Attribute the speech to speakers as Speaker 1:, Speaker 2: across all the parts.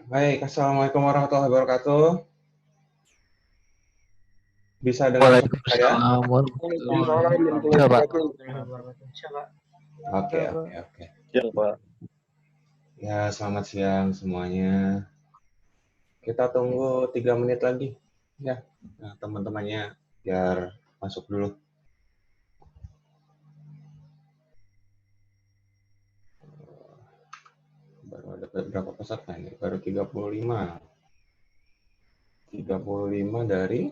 Speaker 1: Baik, Assalamualaikum warahmatullahi wabarakatuh. Bisa dengar suara saya?
Speaker 2: Waalaikumsalam warahmatullahi wabarakatuh. Coba.
Speaker 1: Oke, oke, oke.
Speaker 3: Ya, Pak.
Speaker 1: Ya, selamat siang semuanya. Kita tunggu 3 menit lagi. Ya, nah, teman-temannya biar masuk dulu. Baru ada berapa peserta nih? Baru 35. 35 dari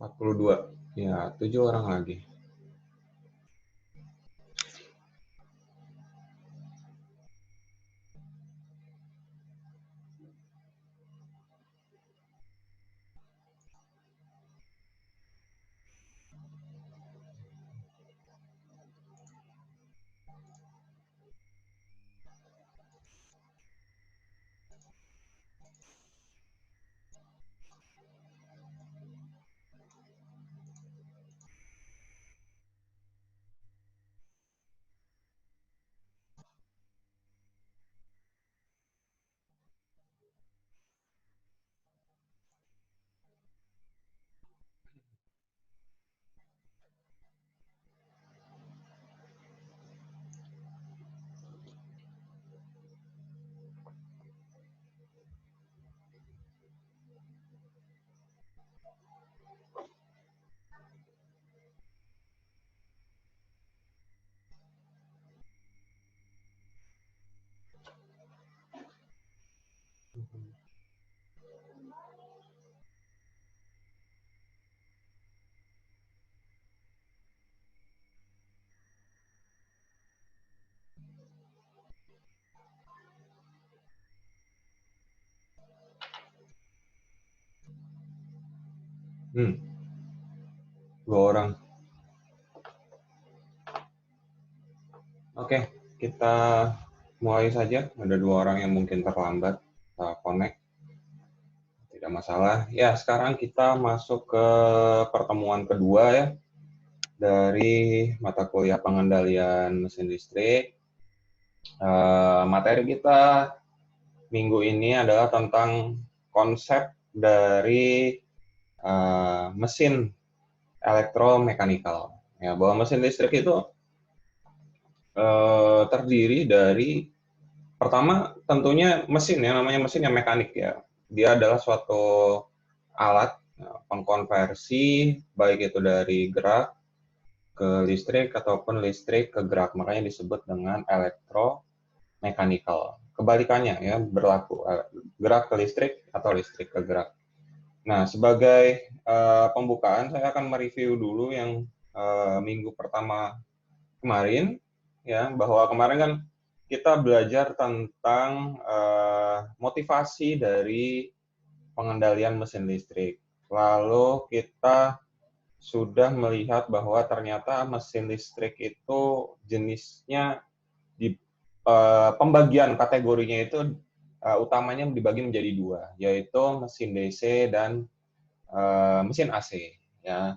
Speaker 1: 42. Ya, 7 orang lagi. Hmm, 2 orang. Oke, kita mulai saja. Ada 2 orang yang mungkin terlambat connect. Tidak masalah. Ya, sekarang kita masuk ke pertemuan kedua ya dari mata kuliah pengendalian mesin listrik. Materi kita minggu ini adalah tentang konsep dari mesin elektromekanikal. Ya, bahwa mesin listrik itu terdiri dari pertama tentunya mesin ya, namanya mesin yang mekanik ya. Dia adalah suatu alat pengkonversi baik itu dari gerak ke listrik ataupun listrik ke gerak, makanya disebut dengan elektromekanikal. Kebalikannya ya berlaku gerak ke listrik atau listrik ke gerak. Nah, sebagai pembukaan saya akan mereview dulu yang minggu pertama kemarin ya, bahwa kemarin kan kita belajar tentang motivasi dari pengendalian mesin listrik. Lalu kita sudah melihat bahwa ternyata mesin listrik itu jenisnya di pembagian kategorinya itu utamanya dibagi menjadi 2, yaitu mesin DC dan mesin AC. Ya.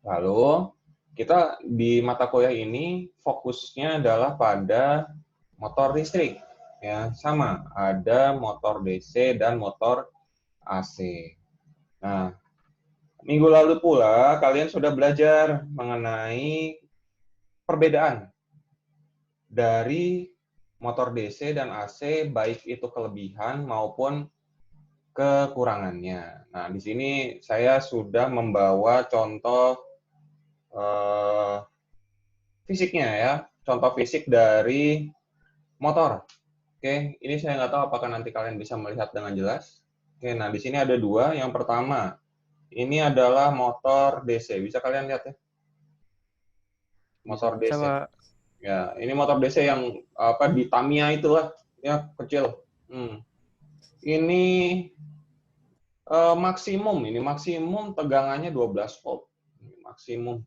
Speaker 1: Lalu kita di mata kuliah ini fokusnya adalah pada motor listrik. Ya, sama, ada motor DC dan motor AC. Nah, minggu lalu pula kalian sudah belajar mengenai perbedaan dari motor DC dan AC, baik itu kelebihan maupun kekurangannya. Nah, di sini saya sudah membawa contoh fisiknya ya, contoh fisik dari motor. Oke, ini saya nggak tahu apakah nanti kalian bisa melihat dengan jelas. Oke, nah di sini ada 2. Yang pertama, ini adalah motor DC. Bisa kalian lihat ya? Motor
Speaker 3: Bisa,
Speaker 1: DC.
Speaker 3: Pak.
Speaker 1: Ya, ini motor DC yang apa di Tamiya itulah, ya kecil. Ini maksimum tegangannya 12 volt. Maksimum.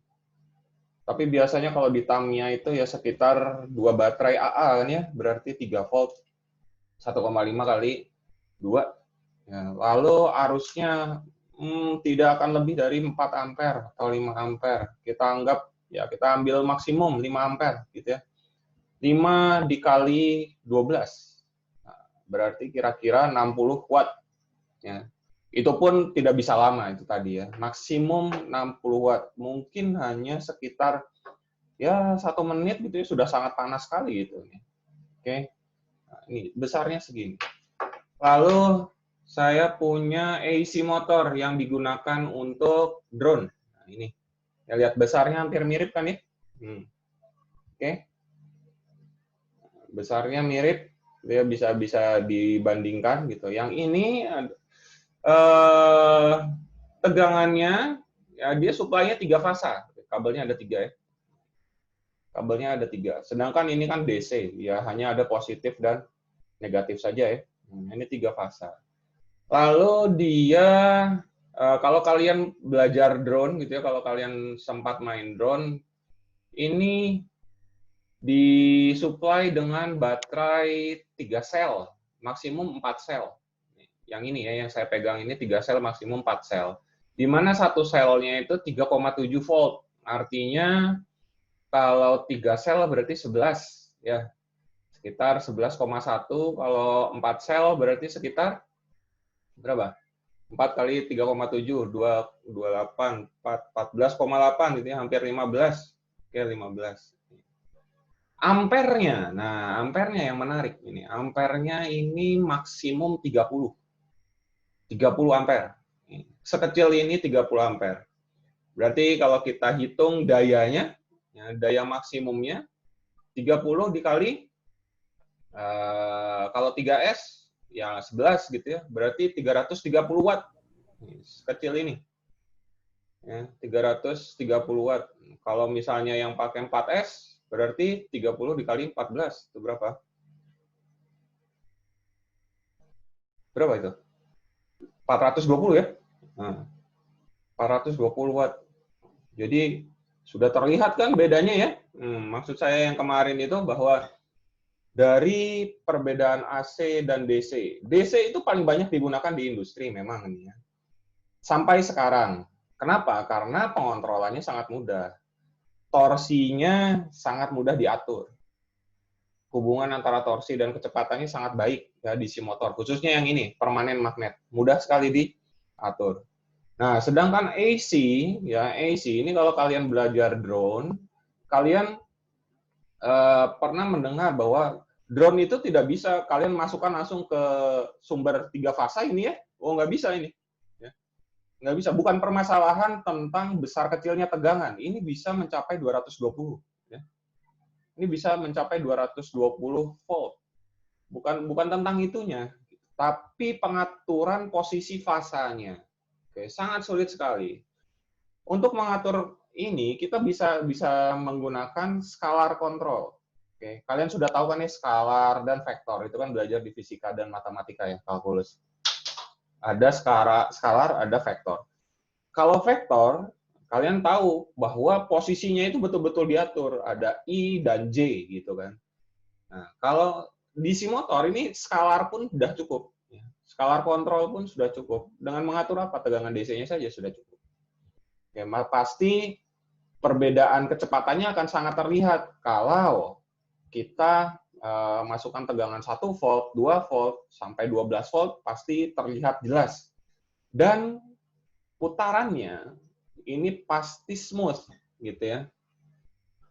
Speaker 1: Tapi biasanya kalau di Tamiya itu ya sekitar 2 baterai AA kan ya, berarti 3 volt 1,5 kali 2. Ya, lalu arusnya tidak akan lebih dari 4 ampere atau 5 ampere. Kita anggap ya kita ambil maksimum 5 ampere gitu ya. 5 dikali 12. Nah, berarti kira-kira 60 watt ya. Itu pun tidak bisa lama itu tadi ya. Maksimum 60 watt. Mungkin hanya sekitar ya 1 menit gitu ya sudah sangat panas sekali gitu. Oke. Nah, ini besarnya segini. Lalu saya punya AC motor yang digunakan untuk drone. Nah, ini. Ya, lihat besarnya hampir mirip kan ya? Oke. Besarnya mirip, dia bisa dibandingkan gitu. Yang ini tegangannya ya dia supply-nya 3 fasa. Kabelnya ada 3 ya. Kabelnya ada 3. Sedangkan ini kan DC, ya hanya ada positif dan negatif saja ya. Ini 3 fasa. Lalu dia kalau kalian belajar drone gitu ya, kalau kalian sempat main drone, ini disuplai dengan baterai 3 sel, maksimum 4 sel. Yang ini ya, yang saya pegang ini 3 sel, maksimum 4 sel. Di mana satu selnya itu 3,7 volt. Artinya kalau 3 sel berarti 11 ya. Sekitar 11,1, kalau 4 sel berarti sekitar berapa? 4 kali 3,7, 28, 14,8 gitu ya, hampir 15. Oke, 15. Ampernya, nah ampernya yang menarik ini. Ampernya ini maksimum 30 ampere. Sekecil ini 30 ampere. Berarti kalau kita hitung dayanya, ya, daya maksimumnya 30 dikali kalau 3S ya 11 gitu ya. Berarti 330 watt. Sekecil ini. Ya, 330 watt. Kalau misalnya yang pakai 4S berarti 30 dikali 14 itu berapa? Berapa itu? 420 ya? Nah, 420 watt. Jadi sudah terlihat kan bedanya ya? Maksud saya yang kemarin itu bahwa dari perbedaan AC dan DC. DC itu paling banyak digunakan di industri memang ini ya. Sampai sekarang. Kenapa? Karena pengontrolannya sangat mudah. Torsinya sangat mudah diatur. Hubungan antara torsi dan kecepatannya sangat baik ya DC motor, khususnya yang ini permanen magnet, mudah sekali diatur. Nah, sedangkan AC ya AC ini kalau kalian belajar drone, kalian pernah mendengar bahwa drone itu tidak bisa kalian masukkan langsung ke sumber 3 fasa ini ya, nggak bisa ini, ya. Nggak bisa. Bukan permasalahan tentang besar kecilnya tegangan, ini bisa mencapai 220. Ini bisa mencapai 220 volt. Bukan tentang itunya, tapi pengaturan posisi fasanya. Oke, sangat sulit sekali. Untuk mengatur ini kita bisa menggunakan scalar control. Oke, kalian sudah tahu kan ya scalar dan vektor, itu kan belajar di fisika dan matematika ya, kalkulus. Ada scalar, ada vektor. Kalau vektor, kalian tahu bahwa posisinya itu betul-betul diatur, ada I dan J gitu kan. Nah, kalau DC motor ini scalar pun sudah cukup. Scalar kontrol pun sudah cukup. Dengan mengatur apa? Tegangan DC-nya saja sudah cukup. Ya, pasti perbedaan kecepatannya akan sangat terlihat kalau kita masukkan tegangan 1 volt, 2 volt, sampai 12 volt, pasti terlihat jelas. Dan putarannya ini pasti smooth gitu ya.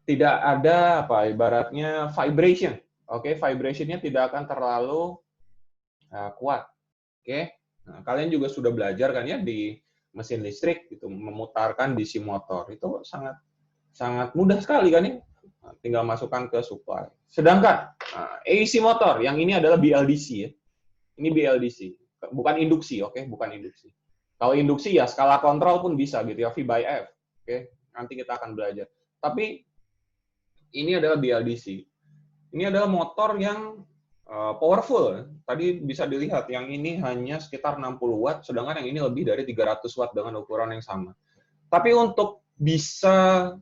Speaker 1: Tidak ada apa ibaratnya vibration. Oke, vibration-nya tidak akan terlalu kuat. Oke. Nah, kalian juga sudah belajar kan ya di mesin listrik gitu memutarkan DC motor. Itu sangat mudah sekali kan ya. Nah, tinggal masukkan ke supply. Sedangkan AC motor yang ini adalah BLDC ya. Ini BLDC, bukan induksi, oke, bukan induksi. Kalau induksi ya skala kontrol pun bisa gitu ya, V by F. Oke, nanti kita akan belajar. Tapi ini adalah BLDC. Ini adalah motor yang powerful. Tadi bisa dilihat yang ini hanya sekitar 60 watt, sedangkan yang ini lebih dari 300 watt dengan ukuran yang sama. Tapi untuk bisa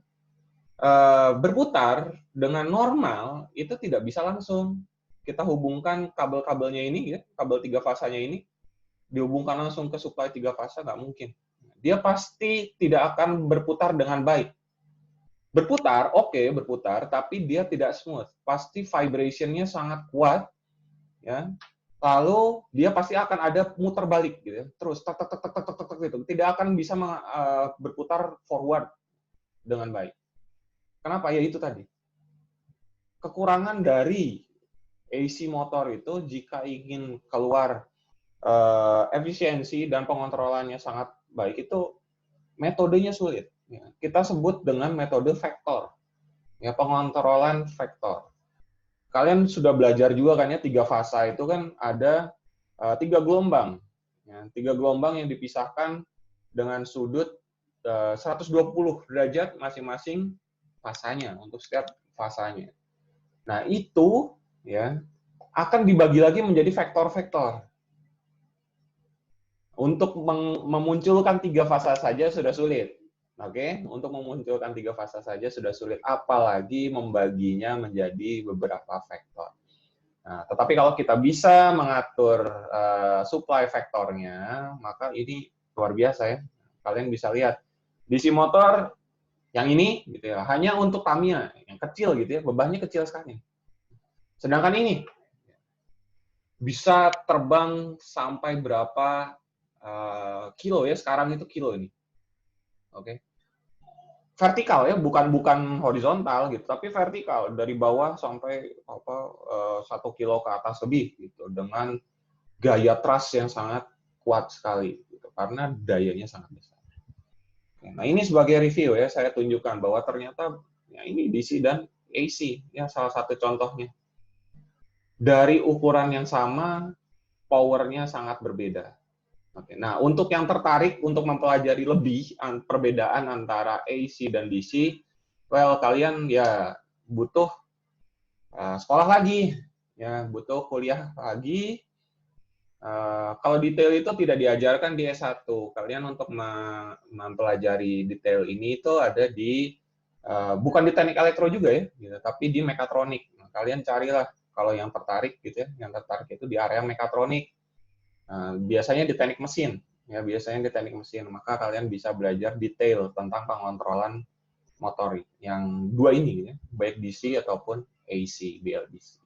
Speaker 1: berputar dengan normal itu tidak bisa langsung. Kita hubungkan kabel-kabelnya ini, ya, kabel 3 fasanya ini, dihubungkan langsung ke supply 3 fasa, nggak mungkin. Dia pasti tidak akan berputar dengan baik. Berputar, oke, berputar, tapi dia tidak smooth. Pasti vibration-nya sangat kuat, ya. Lalu dia pasti akan ada muter balik, gitu ya. Terus tek tek tek tek tek tek gitu. Tidak akan bisa berputar forward dengan baik. Kenapa? Ya itu tadi. Kekurangan dari AC motor itu jika ingin keluar efisiensi dan pengontrolannya sangat baik itu metodenya sulit. Ya, kita sebut dengan metode vektor, ya pengontrolan vektor. Kalian sudah belajar juga kan ya 3 fasa itu kan ada 3 gelombang, ya, 3 gelombang yang dipisahkan dengan sudut 120 derajat masing-masing fasanya untuk setiap fasanya. Nah itu ya akan dibagi lagi menjadi vektor-vektor. Untuk memunculkan 3 fasa saja sudah sulit. Oke, untuk memunculkan 3 fasa saja sudah sulit, apalagi membaginya menjadi beberapa vektor. Nah, tetapi kalau kita bisa mengatur supply vektornya, maka ini luar biasa ya. Kalian bisa lihat DC motor yang ini gitu ya, hanya untuk Tamiya yang kecil gitu ya, bebannya kecil sekali. Sedangkan ini bisa terbang sampai berapa kilo ya, sekarang itu kilo ini. Oke. Vertikal ya, bukan horizontal gitu, tapi vertikal dari bawah sampai 1 kilo ke atas lebih gitu dengan gaya thrust yang sangat kuat sekali gitu karena dayanya sangat besar. Nah, ini sebagai review ya, saya tunjukkan bahwa ternyata ya ini DC dan AC ya salah satu contohnya. Dari ukuran yang sama, powernya sangat berbeda. Oke, nah untuk yang tertarik untuk mempelajari lebih perbedaan antara AC dan DC, well kalian ya butuh sekolah lagi, ya butuh kuliah lagi. Kalau detail itu tidak diajarkan di S1. Kalian untuk mempelajari detail ini itu ada di bukan di teknik elektro juga ya, gitu, tapi di mekatronik. Nah, kalian carilah kalau yang tertarik gitu ya, yang tertarik itu di area mekatronik. Biasanya di teknik mesin, ya biasanya di teknik mesin, maka kalian bisa belajar detail tentang pengontrolan motor yang dua ini, ya, baik DC ataupun AC, BLDC.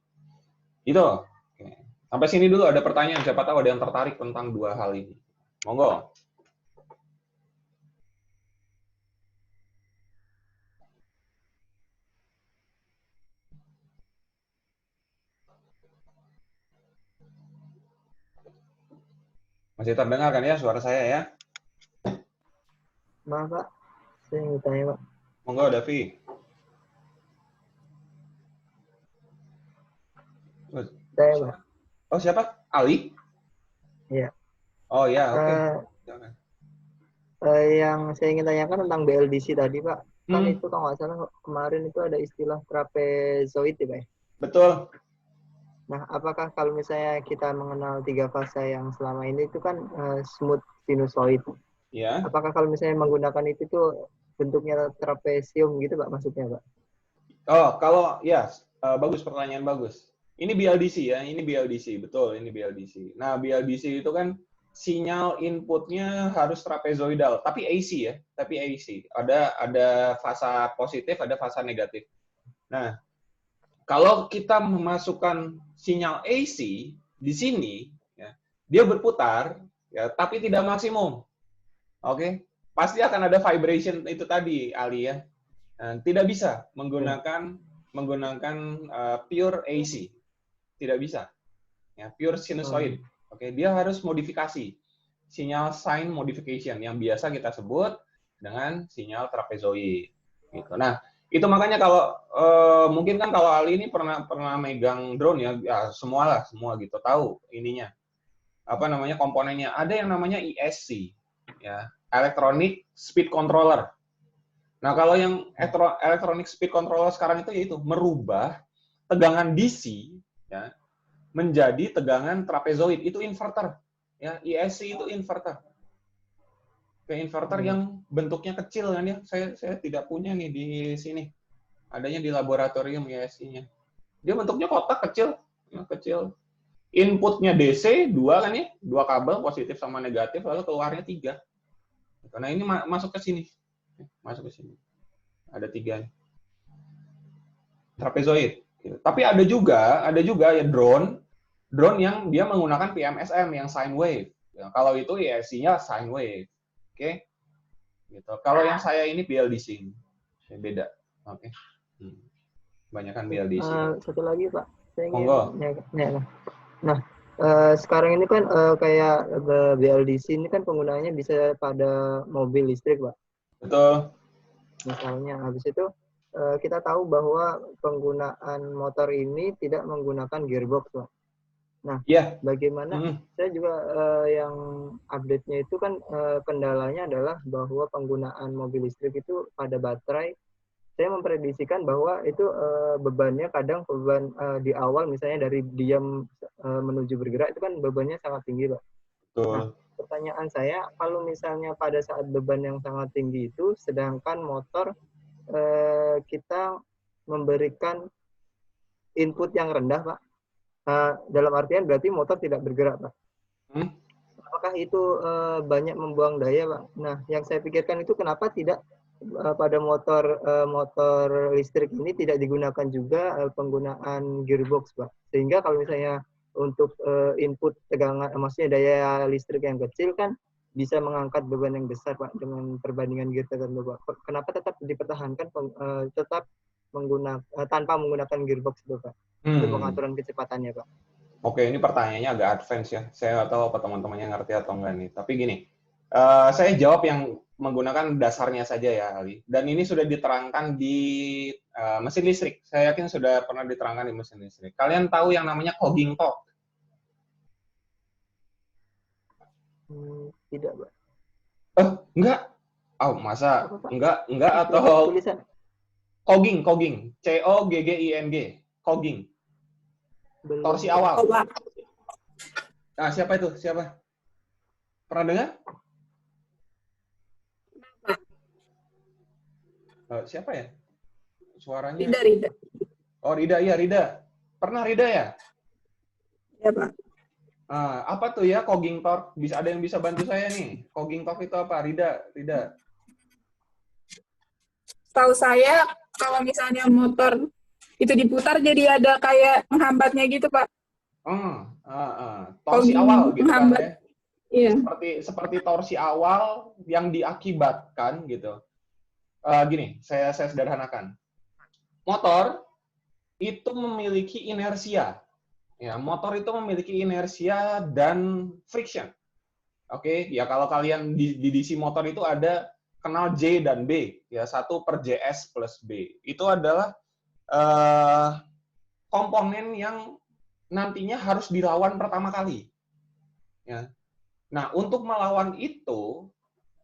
Speaker 1: Itu. Oke. Sampai sini dulu ada pertanyaan, siapa tahu ada yang tertarik tentang dua hal ini. Monggo. Masih terdengar kan ya suara saya ya?
Speaker 2: Maaf Pak, saya ingin tanya Pak.
Speaker 1: Monggo, Davi.
Speaker 2: Saya Pak.
Speaker 1: Oh, siapa? Ali?
Speaker 2: Iya.
Speaker 1: Oh ya, oke.
Speaker 2: Yang saya ingin tanyakan tentang BLDC tadi Pak. Kan itu kalau nggak salah kemarin itu ada istilah trapezoid ya Pak.
Speaker 1: Betul.
Speaker 2: Nah, apakah kalau misalnya kita mengenal 3 fasa yang selama ini itu kan smooth sinusoid.
Speaker 1: Ya.
Speaker 2: Apakah kalau misalnya menggunakan itu tuh bentuknya trapesium gitu Pak maksudnya Pak?
Speaker 1: Oh, kalau ya, bagus, pertanyaan bagus. Ini BLDC ya, ini BLDC, betul, ini BLDC. Nah, BLDC itu kan sinyal inputnya harus trapezoidal, tapi AC ya, tapi AC. Ada fasa positif, ada fasa negatif. Nah, kalau kita memasukkan sinyal AC di sini, ya, dia berputar, ya, tapi tidak maksimum. Oke, pasti akan ada vibration itu tadi, Ali ya. Tidak bisa menggunakan pure AC, tidak bisa. Ya, pure sinusoid. Oke, dia harus modifikasi sinyal sign modification yang biasa kita sebut dengan sinyal trapezoid. Gitu. Nah, itu makanya kalau mungkin kan kalau Ali ini pernah megang drone ya semua gitu tahu ininya apa namanya komponennya. Ada yang namanya ESC, ya, Electronic Speed Controller. Nah, kalau yang electronic speed controller sekarang itu yaitu merubah tegangan DC ya menjadi tegangan trapezoid, itu inverter. Ya, ESC itu inverter. Kayak inverter yang bentuknya kecil kan ya. Saya tidak punya nih di sini. adanya di laboratorium ISI-nya. Dia bentuknya kotak kecil, ya, kecil. Inputnya DC 2 kan ya, 2 kabel positif sama negatif, lalu keluarnya 3. Nah ini masuk ke sini, masuk ke sini. Ada 3 trapezoid. Tapi ada juga ya drone yang dia menggunakan PMSM yang sine wave. Ya, kalau itu ya ISI-nya sine wave. Oke. Gitu. Kalau yang saya ini BLDC. Beda. Oke. Banyakan BLDC.
Speaker 2: Satu lagi Pak, saya
Speaker 1: Monggo.
Speaker 2: Nah, sekarang ini kan kayak BLDC ini kan penggunaannya bisa pada mobil listrik Pak.
Speaker 1: Betul.
Speaker 2: Misalnya, habis itu kita tahu bahwa penggunaan motor ini tidak menggunakan gearbox Pak. Nah, bagaimana? Saya juga yang update-nya itu kan kendalanya adalah bahwa penggunaan mobil listrik itu pada baterai. Saya memprediksikan bahwa itu bebannya kadang beban di awal misalnya dari diam menuju bergerak itu kan bebannya sangat tinggi, Pak.
Speaker 1: Betul.
Speaker 2: Nah, pertanyaan saya, kalau misalnya pada saat beban yang sangat tinggi itu, sedangkan motor kita memberikan input yang rendah, Pak. Dalam artian berarti motor tidak bergerak, Pak. Apakah itu banyak membuang daya, Pak? Nah, yang saya pikirkan itu kenapa tidak pada motor listrik ini tidak digunakan juga penggunaan gearbox, Pak. Sehingga kalau misalnya untuk input tegangan, maksudnya daya listrik yang kecil kan bisa mengangkat beban yang besar, Pak, dengan perbandingan gear tertentu, Pak. Kenapa tetap dipertahankan tetap tanpa menggunakan gearbox itu, Pak? Untuk pengaturan kecepatannya, Pak.
Speaker 1: Oke, ini pertanyaannya agak advance ya. Saya nggak tahu apa teman-temannya ngerti atau enggak nih. Tapi gini, saya jawab yang menggunakan dasarnya saja ya, Ali. Dan ini sudah diterangkan di mesin listrik. Saya yakin sudah pernah diterangkan di mesin listrik. Kalian tahu yang namanya cogging torque?
Speaker 2: Tidak, Pak.
Speaker 1: Enggak. Oh, masa enggak atau
Speaker 2: tulisan
Speaker 1: cogging, COGGING, cogging. Torsi awal. Nah, siapa itu? Siapa? Pernah dengar? Siapa ya? Suaranya.
Speaker 3: Rida.
Speaker 1: Oh, Rida, iya Rida. Pernah Rida ya?
Speaker 3: Ya, Pak.
Speaker 1: Apa tuh ya cogging torque? Ada yang bisa bantu saya nih? Cogging torque itu apa? Rida.
Speaker 3: Tahu saya kalau misalnya motor itu diputar jadi ada kayak menghambatnya gitu, Pak.
Speaker 1: Torsi awal gitu kan ya?
Speaker 3: Iya.
Speaker 1: Seperti torsi awal yang diakibatkan gitu. Gini, saya sederhanakan. Motor itu memiliki inersia. Ya, motor itu memiliki inersia dan friction. Oke, ya kalau kalian di DC motor itu ada kenal J dan B, ya 1/JS plus B. Itu adalah komponen yang nantinya harus dilawan pertama kali. Ya. Nah, untuk melawan itu,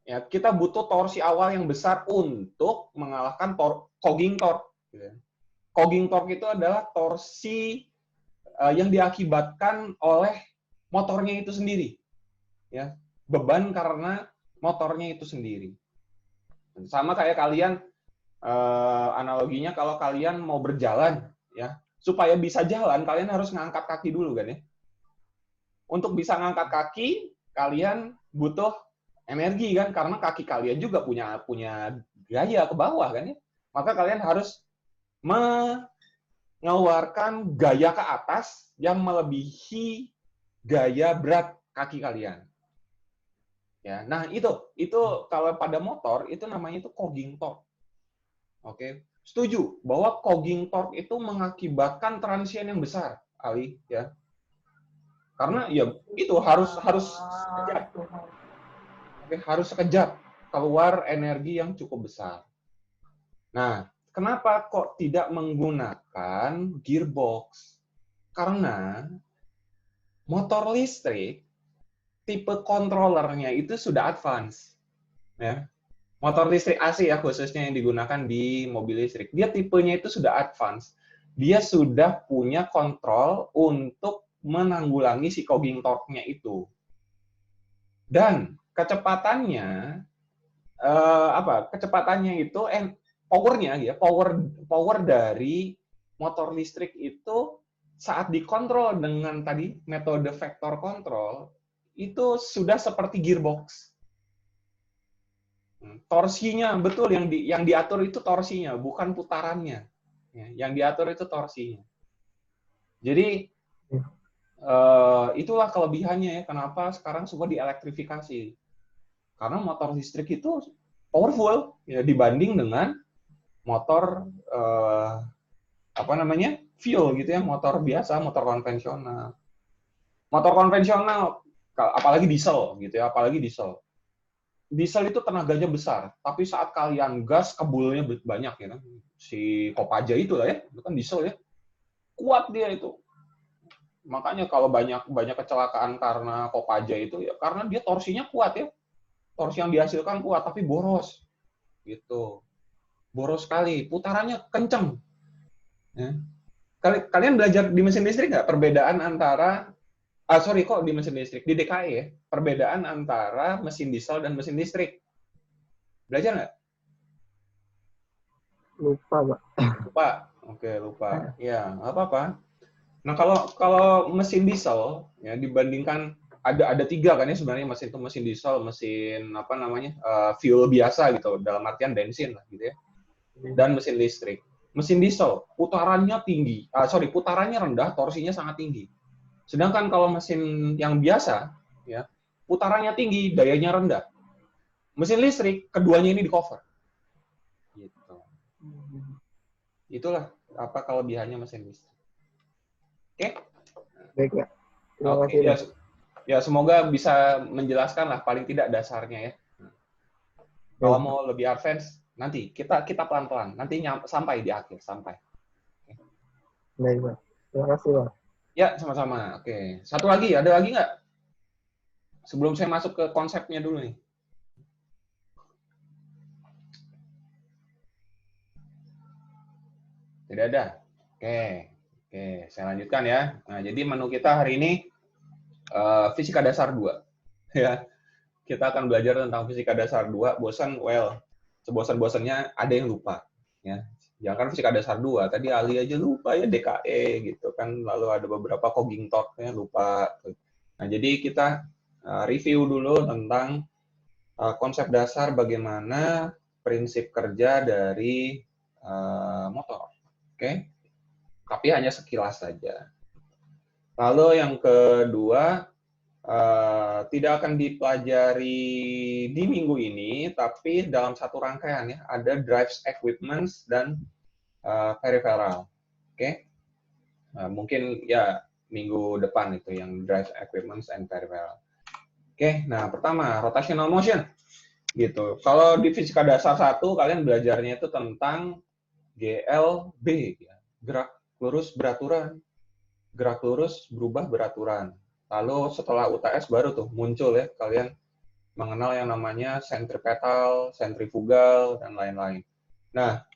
Speaker 1: ya kita butuh torsi awal yang besar untuk mengalahkan cogging torque. Cogging torque itu adalah torsi yang diakibatkan oleh motornya itu sendiri. Ya, beban karena motornya itu sendiri. Sama kayak kalian, analoginya kalau kalian mau berjalan, ya supaya bisa jalan, kalian harus ngangkat kaki dulu kan ya. Untuk bisa ngangkat kaki, kalian butuh energi kan, karena kaki kalian juga punya gaya ke bawah kan ya. Maka kalian harus mengeluarkan gaya ke atas yang melebihi gaya berat kaki kalian. Ya, nah itu kalau pada motor itu namanya itu cogging torque. Oke, setuju bahwa cogging torque itu mengakibatkan transien yang besar, Ali ya. Karena ya itu harus sekejap. Oke, harus sekejap keluar energi yang cukup besar. Nah, kenapa kok tidak menggunakan gearbox? Karena motor listrik tipe kontrolernya itu sudah advance. Ya. Motor listrik AC ya khususnya yang digunakan di mobil listrik. Dia tipenya itu sudah advance. Dia sudah punya kontrol untuk menanggulangi si cogging torque-nya itu. Dan kecepatannya kecepatannya itu powernya ya, power dari motor listrik itu saat dikontrol dengan tadi metode vektor kontrol itu sudah seperti gearbox. Torsinya betul yang diatur itu torsinya, bukan putarannya. Ya, yang diatur itu torsinya. Jadi itulah kelebihannya ya, kenapa sekarang semua dielektrifikasi. Karena motor listrik itu powerful ya, dibanding dengan motor apa namanya fuel gitu ya, motor biasa, motor konvensional. Motor konvensional, apalagi diesel gitu ya, apalagi diesel. Diesel itu tenaganya besar, tapi saat kalian gas kebulnya banyak ya kan. Si Kopaja itu lah ya, itu kan diesel ya, kuat dia itu. Makanya kalau banyak kecelakaan karena Kopaja itu ya karena dia torsinya kuat ya. Torsi yang dihasilkan kuat tapi boros. Gitu. Boros sekali, putarannya kenceng. Ya. Kalian belajar di mesin listrik nggak perbedaan antara di mesin listrik di DKI ya, perbedaan antara mesin diesel dan mesin listrik. Belajar nggak?
Speaker 2: Lupa, Pak.
Speaker 1: Lupa. Oke, lupa. Ya, nggak apa-apa. Nah, kalau mesin diesel ya dibandingkan ada tiga kan ya sebenarnya mesin itu, mesin diesel, mesin apa namanya fuel biasa gitu, dalam artian bensin lah gitu ya, dan mesin listrik. Mesin diesel putarannya tinggi, putarannya rendah, torsinya sangat tinggi. Sedangkan kalau mesin yang biasa ya putarannya tinggi, dayanya rendah. Mesin listrik keduanya ini di cover. Gitu. Itulah apa kelebihannya mesin listrik. Oke?
Speaker 2: Baik, Pak. Terima
Speaker 1: Oke,
Speaker 2: kasih, Pak.
Speaker 1: ya semoga bisa menjelaskan lah paling tidak dasarnya ya. Kalau mau lebih advance, nanti kita pelan-pelan, nanti sampai di akhir, sampai.
Speaker 2: Baik, Pak. Terima kasih, Pak.
Speaker 1: Ya, sama-sama. Oke, satu lagi, ada lagi nggak? Sebelum saya masuk ke konsepnya dulu nih. Tidak ada. Oke, saya lanjutkan ya. Nah, jadi menu kita hari ini fisika dasar 2. Ya. Kita akan belajar tentang fisika dasar 2. Bosan, sebosan-bosannya ada yang lupa. Ya. Jangan kan fisika dasar 2, tadi Ali aja lupa ya, DKE gitu kan. Lalu ada beberapa Kogingtok ya lupa. Nah, jadi kita review dulu tentang konsep dasar bagaimana prinsip kerja dari motor. Oke? Tapi hanya sekilas saja. Lalu yang kedua, tidak akan dipelajari di minggu ini, tapi dalam satu rangkaian ya, ada drives equipments dan peripheral. Oke? Mungkin ya minggu depan itu yang drives equipments and peripheral. Oke, nah pertama rotational motion. Gitu. Kalau di fisika dasar 1 kalian belajarnya itu tentang GLB ya, gerak lurus beraturan. Gerak lurus berubah beraturan. Lalu setelah UTS baru tuh muncul ya kalian mengenal yang namanya sentripetal, sentrifugal dan lain-lain. Nah,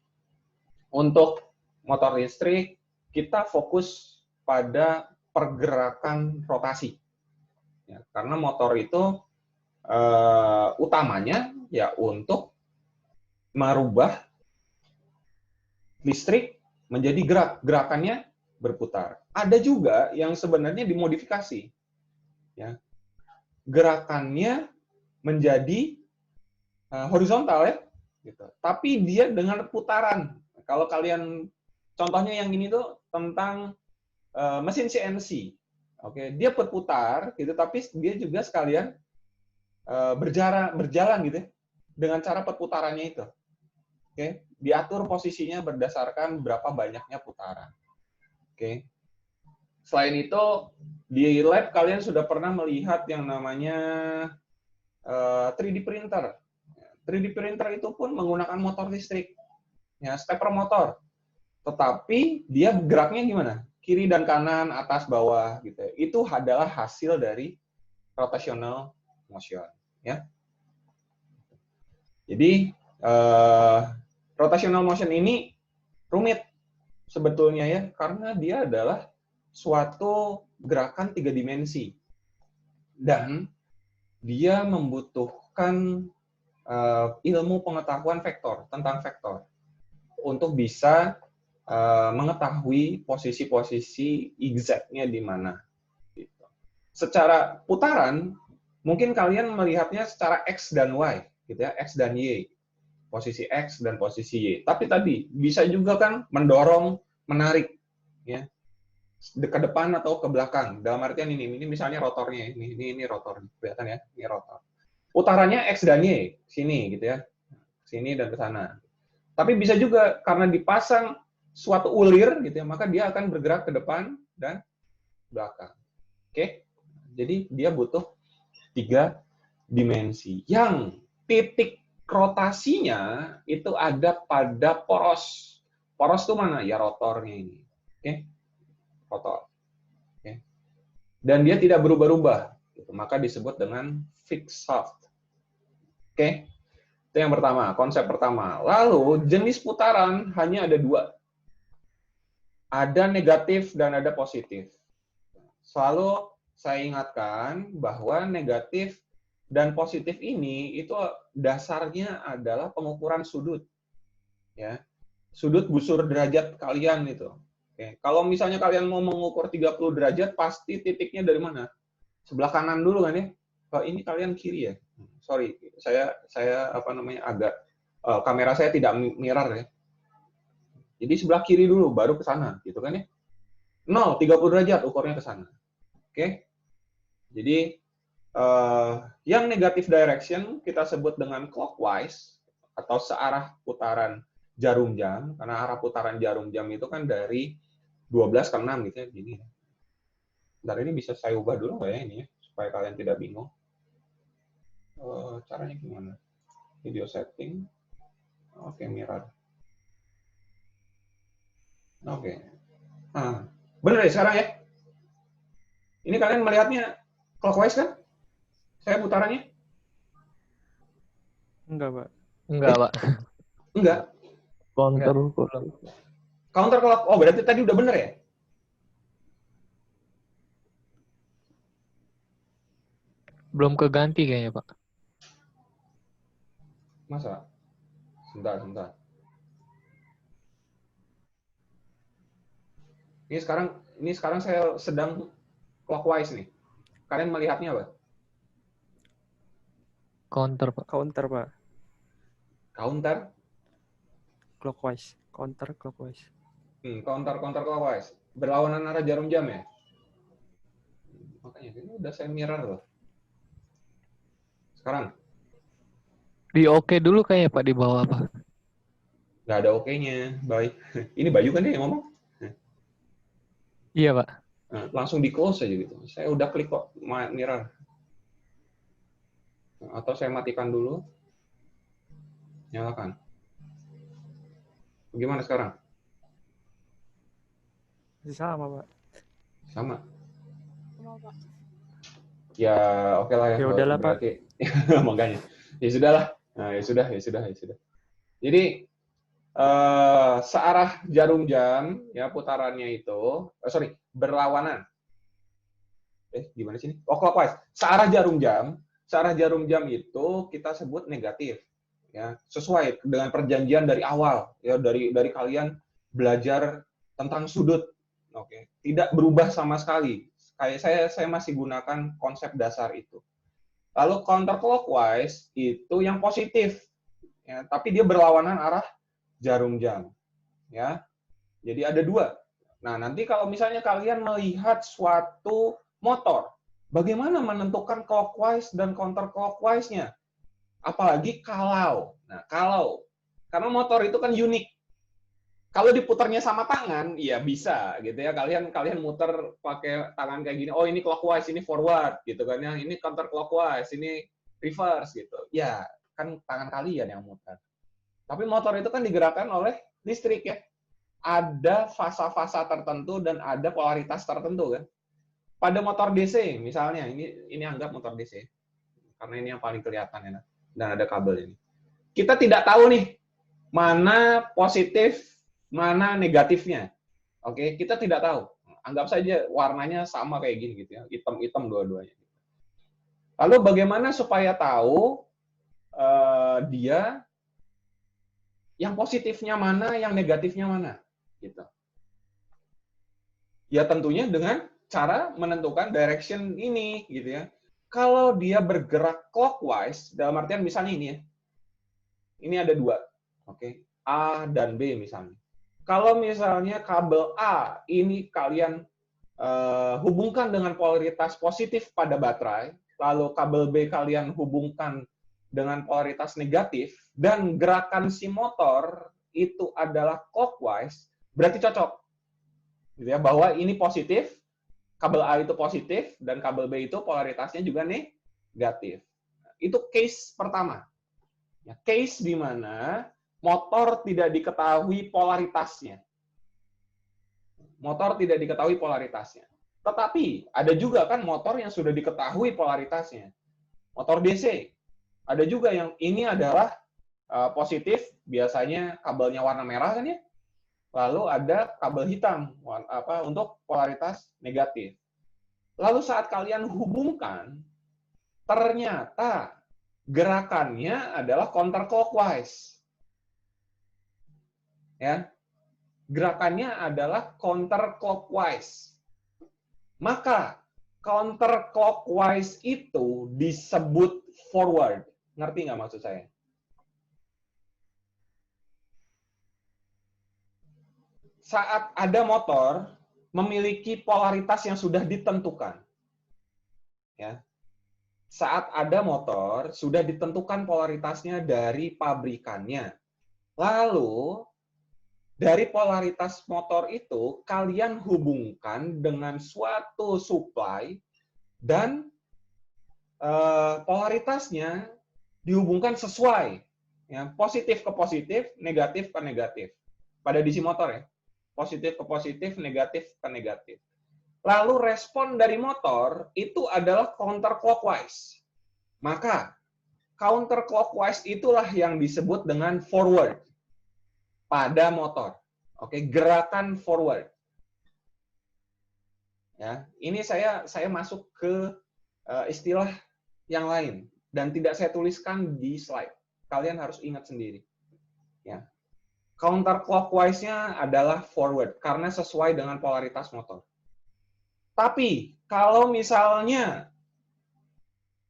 Speaker 1: untuk motor listrik kita fokus pada pergerakan rotasi. Ya, karena motor itu utamanya ya untuk merubah listrik menjadi gerak, gerakannya berputar. Ada juga yang sebenarnya dimodifikasi, ya, gerakannya menjadi horizontal ya, gitu. Tapi dia dengan putaran. Kalau kalian contohnya yang ini tuh tentang mesin CNC, oke, dia berputar gitu, tapi dia juga sekalian berjalan gitu ya, dengan cara perputarannya itu. Oke, diatur posisinya berdasarkan berapa banyaknya putaran. Oke. Selain itu, di lab kalian sudah pernah melihat yang namanya 3D printer. 3D printer itu pun menggunakan motor listrik, ya, stepper motor. Tetapi dia geraknya gimana? Kiri dan kanan, atas, bawah, gitu. Itu adalah hasil dari rotational motion, ya. Jadi rotational motion ini rumit sebetulnya ya, karena dia adalah suatu gerakan 3 dimensi dan dia membutuhkan ilmu pengetahuan vektor, tentang vektor. untuk bisa mengetahui posisi-posisi exact-nya di mana. Gitu. Secara putaran, mungkin kalian melihatnya secara X dan Y, gitu ya, X dan Y. Posisi X dan posisi Y. Tapi tadi bisa juga kan mendorong, menarik, ya, ke depan atau ke belakang. Dalam artian ini misalnya rotornya, ini rotor, kelihatan ya, ini rotor. Putarannya X dan Y, sini gitu ya, sini dan ke sana. Tapi bisa juga karena dipasang suatu ulir gitu ya, maka dia akan bergerak ke depan dan belakang. Oke, jadi dia butuh 3 dimensi. Yang titik rotasinya itu ada pada poros. Poros itu mana? Ya rotornya ini. Oke, rotor. Oke. Dan dia tidak berubah-ubah. Maka disebut dengan fixed shaft. Oke, itu yang pertama, konsep pertama. Lalu jenis putaran hanya ada 2. Ada negatif dan ada positif. Selalu saya ingatkan bahwa negatif dan positif ini itu dasarnya adalah pengukuran sudut. Ya. Sudut busur derajat kalian itu. Oke. Kalau misalnya kalian mau mengukur 30 derajat, pasti titiknya dari mana? Sebelah kanan dulu kan ya? Oh, ini kalian kiri ya? Sorry, saya agak kamera saya tidak mirror ya. Jadi sebelah kiri dulu, baru ke sana, gitu kan ya? 30 derajat ukurnya ke sana. Oke? Jadi yang negative direction kita sebut dengan clockwise atau searah putaran jarum jam, karena arah putaran jarum jam itu kan dari 12 ke 6 gitu ya, gini. Bentar, ini bisa saya ubah dulu nggak ya ini ya, supaya kalian tidak bingung. Caranya gimana? Video setting. Oke, mirror. Oke. Nah, bener ya sekarang ya? Ini kalian melihatnya clockwise kan? Saya putarannya?
Speaker 4: Enggak, Pak.
Speaker 5: Enggak, Pak.
Speaker 1: Enggak.
Speaker 5: Counter.
Speaker 1: Counter clock. Oh, berarti tadi udah bener ya?
Speaker 5: Belum keganti kayaknya, Pak.
Speaker 1: Masa? Sebentar. Ini sekarang saya sedang clockwise nih. Kalian melihatnya apa?
Speaker 5: Counter, Pak.
Speaker 4: Counter, Pak.
Speaker 1: Counter?
Speaker 4: Clockwise. Counter clockwise.
Speaker 1: Counter clockwise. Berlawanan arah jarum jam ya? Makanya ini udah saya mirror loh. Sekarang?
Speaker 5: Di oke dulu kayaknya, Pak, di bawah, Pak.
Speaker 1: Nggak ada oke-nya. Baik. Ini Bayu kan dia yang ngomong?
Speaker 5: Iya, Pak.
Speaker 1: Nah, langsung di close aja gitu. Saya udah klik kok mirror. Atau saya matikan dulu. Nyalakan. Bagaimana sekarang?
Speaker 4: Masih sama, Pak.
Speaker 1: Sama. Ya, oke lah ya.
Speaker 4: Ya udahlah, Pak.
Speaker 1: Berarti makanya. Ya sudahlah. Nah, ya sudah. Jadi searah jarum jam ya putarannya itu, berlawanan. Gimana sih ini? Oh, clockwise. Searah jarum jam itu kita sebut negatif. Ya, sesuai dengan perjanjian dari awal ya, dari kalian belajar tentang sudut. Oke. Tidak berubah sama sekali. Kayak saya masih gunakan konsep dasar itu. Lalu counterclockwise itu yang positif. Ya, tapi dia berlawanan arah jarum jam. Ya. Jadi ada 2. Nah, nanti kalau misalnya kalian melihat suatu motor, bagaimana menentukan clockwise dan counterclockwise-nya? Apalagi kalau. Nah, karena motor itu kan unik. Kalau diputarnya sama tangan, ya bisa gitu ya. Kalian muter pakai tangan kayak gini. Oh, ini clockwise, ini forward gitu kan ya. Ini counterclockwise, ini reverse gitu. Ya, kan tangan kalian yang muter. Tapi motor itu kan digerakkan oleh listrik ya. Ada fasa-fasa tertentu dan ada polaritas tertentu kan. Pada motor DC misalnya, ini anggap motor DC. Karena ini yang paling kelihatan ya. Dan ada kabel ini. Kita tidak tahu nih mana positif, mana negatifnya. Oke, kita tidak tahu. Anggap saja warnanya sama kayak gini gitu ya, hitam-hitam dua-duanya. Lalu bagaimana supaya tahu dia yang positifnya mana, yang negatifnya mana, gitu. Ya tentunya dengan cara menentukan direction ini, gitu ya. Kalau dia bergerak clockwise, dalam artian misalnya ini ya, ini ada dua, oke, A dan B misalnya. Kalau misalnya kabel A ini kalian hubungkan dengan polaritas positif pada baterai, lalu kabel B kalian hubungkan dengan polaritas negatif, dan gerakan si motor itu adalah clockwise, berarti cocok. Gitu ya, bahwa ini positif, kabel A itu positif, dan kabel B itu polaritasnya juga negatif. Itu case pertama. Ya, case di mana motor tidak diketahui polaritasnya. Motor tidak diketahui polaritasnya. Tetapi ada juga kan motor yang sudah diketahui polaritasnya. Motor DC. Ada juga yang ini adalah positif, biasanya kabelnya warna merah kan ya. Lalu ada kabel hitam untuk polaritas negatif. Lalu saat kalian hubungkan, ternyata gerakannya adalah counterclockwise. Ya. Gerakannya adalah counterclockwise. Maka counterclockwise itu disebut forward. Ngerti nggak maksud saya? Saat ada motor memiliki polaritas yang sudah ditentukan. Ya. Saat ada motor sudah ditentukan polaritasnya dari pabrikannya. Lalu dari polaritas motor itu, kalian hubungkan dengan suatu supply dan polaritasnya dihubungkan sesuai. Ya, positif ke positif, negatif ke negatif. Pada DC motor ya. Positif ke positif, negatif ke negatif. Lalu respon dari motor itu adalah counterclockwise. Maka counterclockwise itulah yang disebut dengan forward pada motor. Oke, gerakan forward. Ya, ini saya masuk ke istilah yang lain dan tidak saya tuliskan di slide. Kalian harus ingat sendiri. Ya. Counterclockwise-nya adalah forward karena sesuai dengan polaritas motor. Tapi kalau misalnya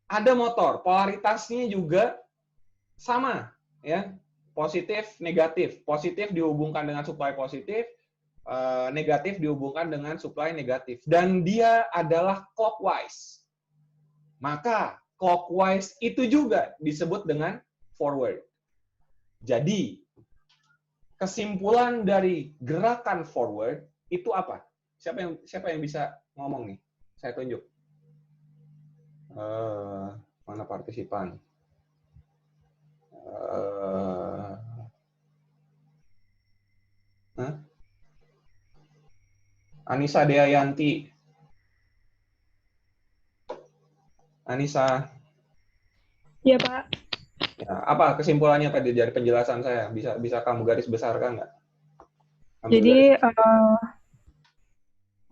Speaker 1: ada motor polaritasnya juga sama, ya. Positif, negatif. Positif dihubungkan dengan supply positif, negatif dihubungkan dengan supply negatif. Dan dia adalah clockwise. Maka clockwise itu juga disebut dengan forward. Jadi, kesimpulan dari gerakan forward itu apa? Siapa yang bisa ngomong nih? Saya tunjuk. Mana partisipan? Anissa Deayanti. Anissa.
Speaker 3: Iya, Pak.
Speaker 1: Ya, apa kesimpulannya tadi dari penjelasan saya? Bisa kamu garis besarkan nggak?
Speaker 3: Jadi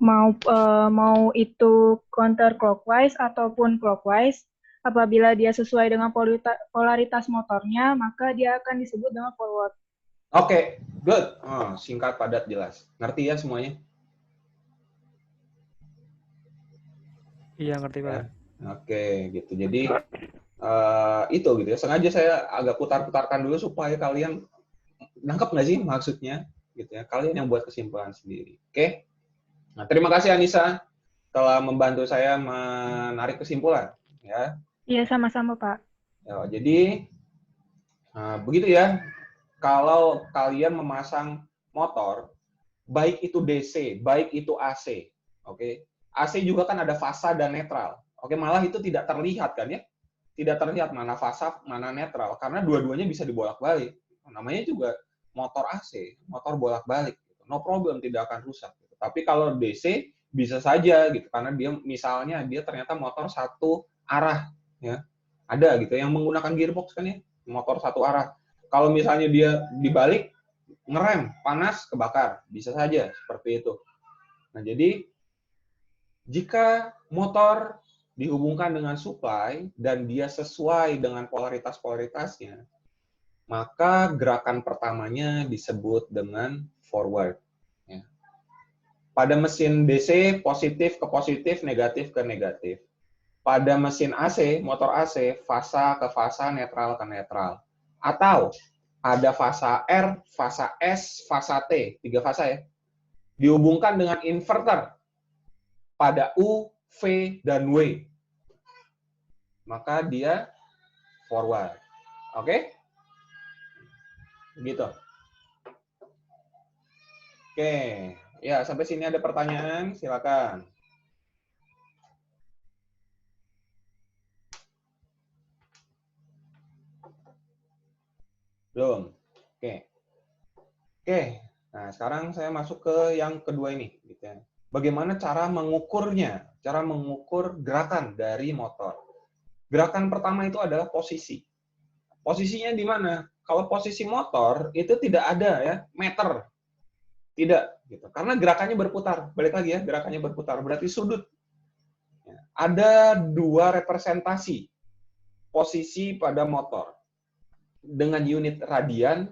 Speaker 3: mau itu counterclockwise ataupun clockwise, apabila dia sesuai dengan polaritas motornya, maka dia akan disebut dengan forward.
Speaker 1: Oke, good. Singkat, padat, jelas. Ngerti ya semuanya?
Speaker 4: Iya, ngerti, Pak.
Speaker 1: Ya. Oke, gitu. Jadi itu gitu ya. Sengaja saya agak putar-putarkan dulu supaya kalian nangkep nggak sih maksudnya, gitu ya. Kalian yang buat kesimpulan sendiri. Oke. Nah, terima kasih Anissa telah membantu saya menarik kesimpulan. Ya.
Speaker 3: Iya, sama-sama, Pak.
Speaker 1: Ya, jadi begitu ya. Kalau kalian memasang motor, baik itu DC, baik itu AC, oke. AC juga kan ada fasa dan netral. Oke, malah itu tidak terlihat kan ya? Tidak terlihat mana fasa, mana netral, karena dua-duanya bisa dibolak-balik. Namanya juga motor AC, motor bolak-balik. No problem, tidak akan rusak. Tapi kalau DC bisa saja gitu, karena dia misalnya dia ternyata motor satu arah, ya. Ada gitu yang menggunakan gearbox kan ya, motor satu arah. Kalau misalnya dia dibalik, ngerem, panas, kebakar. Bisa saja seperti itu. Nah, jadi jika motor dihubungkan dengan supply dan dia sesuai dengan polaritas-polaritasnya, maka gerakan pertamanya disebut dengan forward. Ya. Pada mesin DC, positif ke positif, negatif ke negatif. Pada mesin AC, motor AC, fasa ke fasa, netral ke netral. Atau ada fasa R, fasa S, fasa T, 3 fasa ya. Dihubungkan dengan inverter pada U, V, dan W. Maka dia forward. Oke? Gitu. Oke. Ya, sampai sini ada pertanyaan, silakan. Belum. Oke. Oke. Nah, sekarang saya masuk ke yang kedua ini. Gitu ya. Bagaimana cara mengukurnya? Cara mengukur gerakan dari motor. Gerakan pertama itu adalah posisi. Posisinya di mana? Kalau posisi motor itu tidak ada ya meter, tidak gitu. Karena gerakannya berputar. Balik lagi ya, gerakannya berputar. Berarti sudut. Ada 2 representasi posisi pada motor dengan unit radian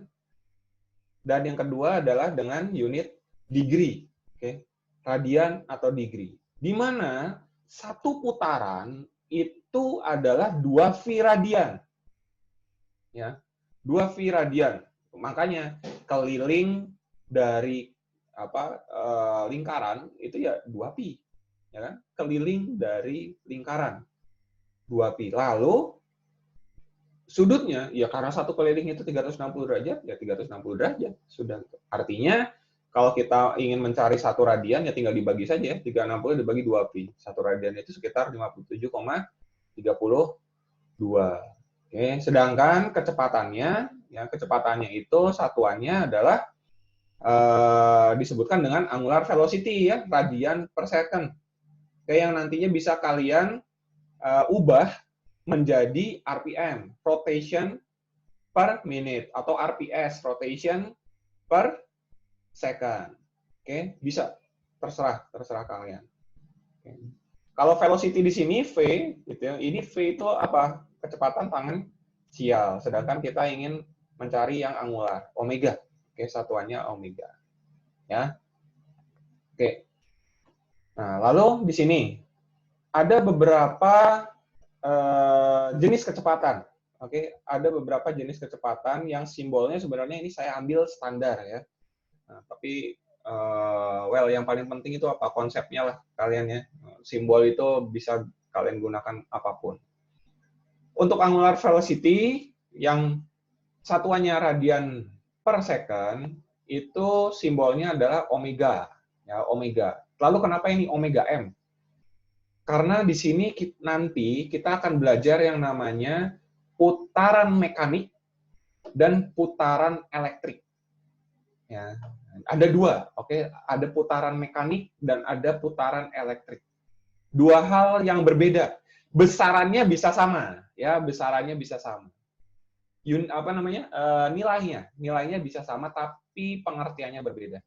Speaker 1: dan yang kedua adalah dengan unit degree. Oke, radian atau degree. Di mana satu putaran itu adalah 2 V radian. Ya, 2 V radian. Makanya keliling dari lingkaran itu ya 2 pi. Ya kan? Keliling dari lingkaran 2 pi. Lalu sudutnya ya karena satu keliling itu 360 derajat, ya 360 derajat. Sudah. Artinya kalau kita ingin mencari satu radian ya tinggal dibagi saja ya, 360 dibagi 2 pi. Satu radian itu sekitar 57,32. Oke, sedangkan kecepatannya itu satuannya adalah disebutkan dengan angular velocity ya, radian per second. Oke, yang nantinya bisa kalian ubah menjadi RPM, rotation per minute, atau RPS, rotation per second. Oke, bisa terserah kalian. Oke. Kalau velocity di sini V, gitu ya. Ini V itu apa? Kecepatan tangensial. Sedangkan kita ingin mencari yang angular, omega. Oke, satuannya omega. Ya. Oke. Nah, lalu di sini ada beberapa jenis kecepatan. Oke, ada beberapa jenis kecepatan yang simbolnya sebenarnya ini saya ambil standar ya. Nah, tapi yang paling penting itu apa konsepnya lah kalian ya. Simbol itu bisa kalian gunakan apapun. Untuk angular velocity yang satuannya radian per second itu simbolnya adalah omega ya, omega. Lalu kenapa ini omega m? Karena di sini nanti kita akan belajar yang namanya putaran mekanik dan putaran elektrik. Ya, ada 2, oke? Ada putaran mekanik dan ada putaran elektrik. 2 hal yang berbeda. Besarannya bisa sama, ya, besarannya bisa sama. Nilainya bisa sama, tapi pengertiannya berbeda.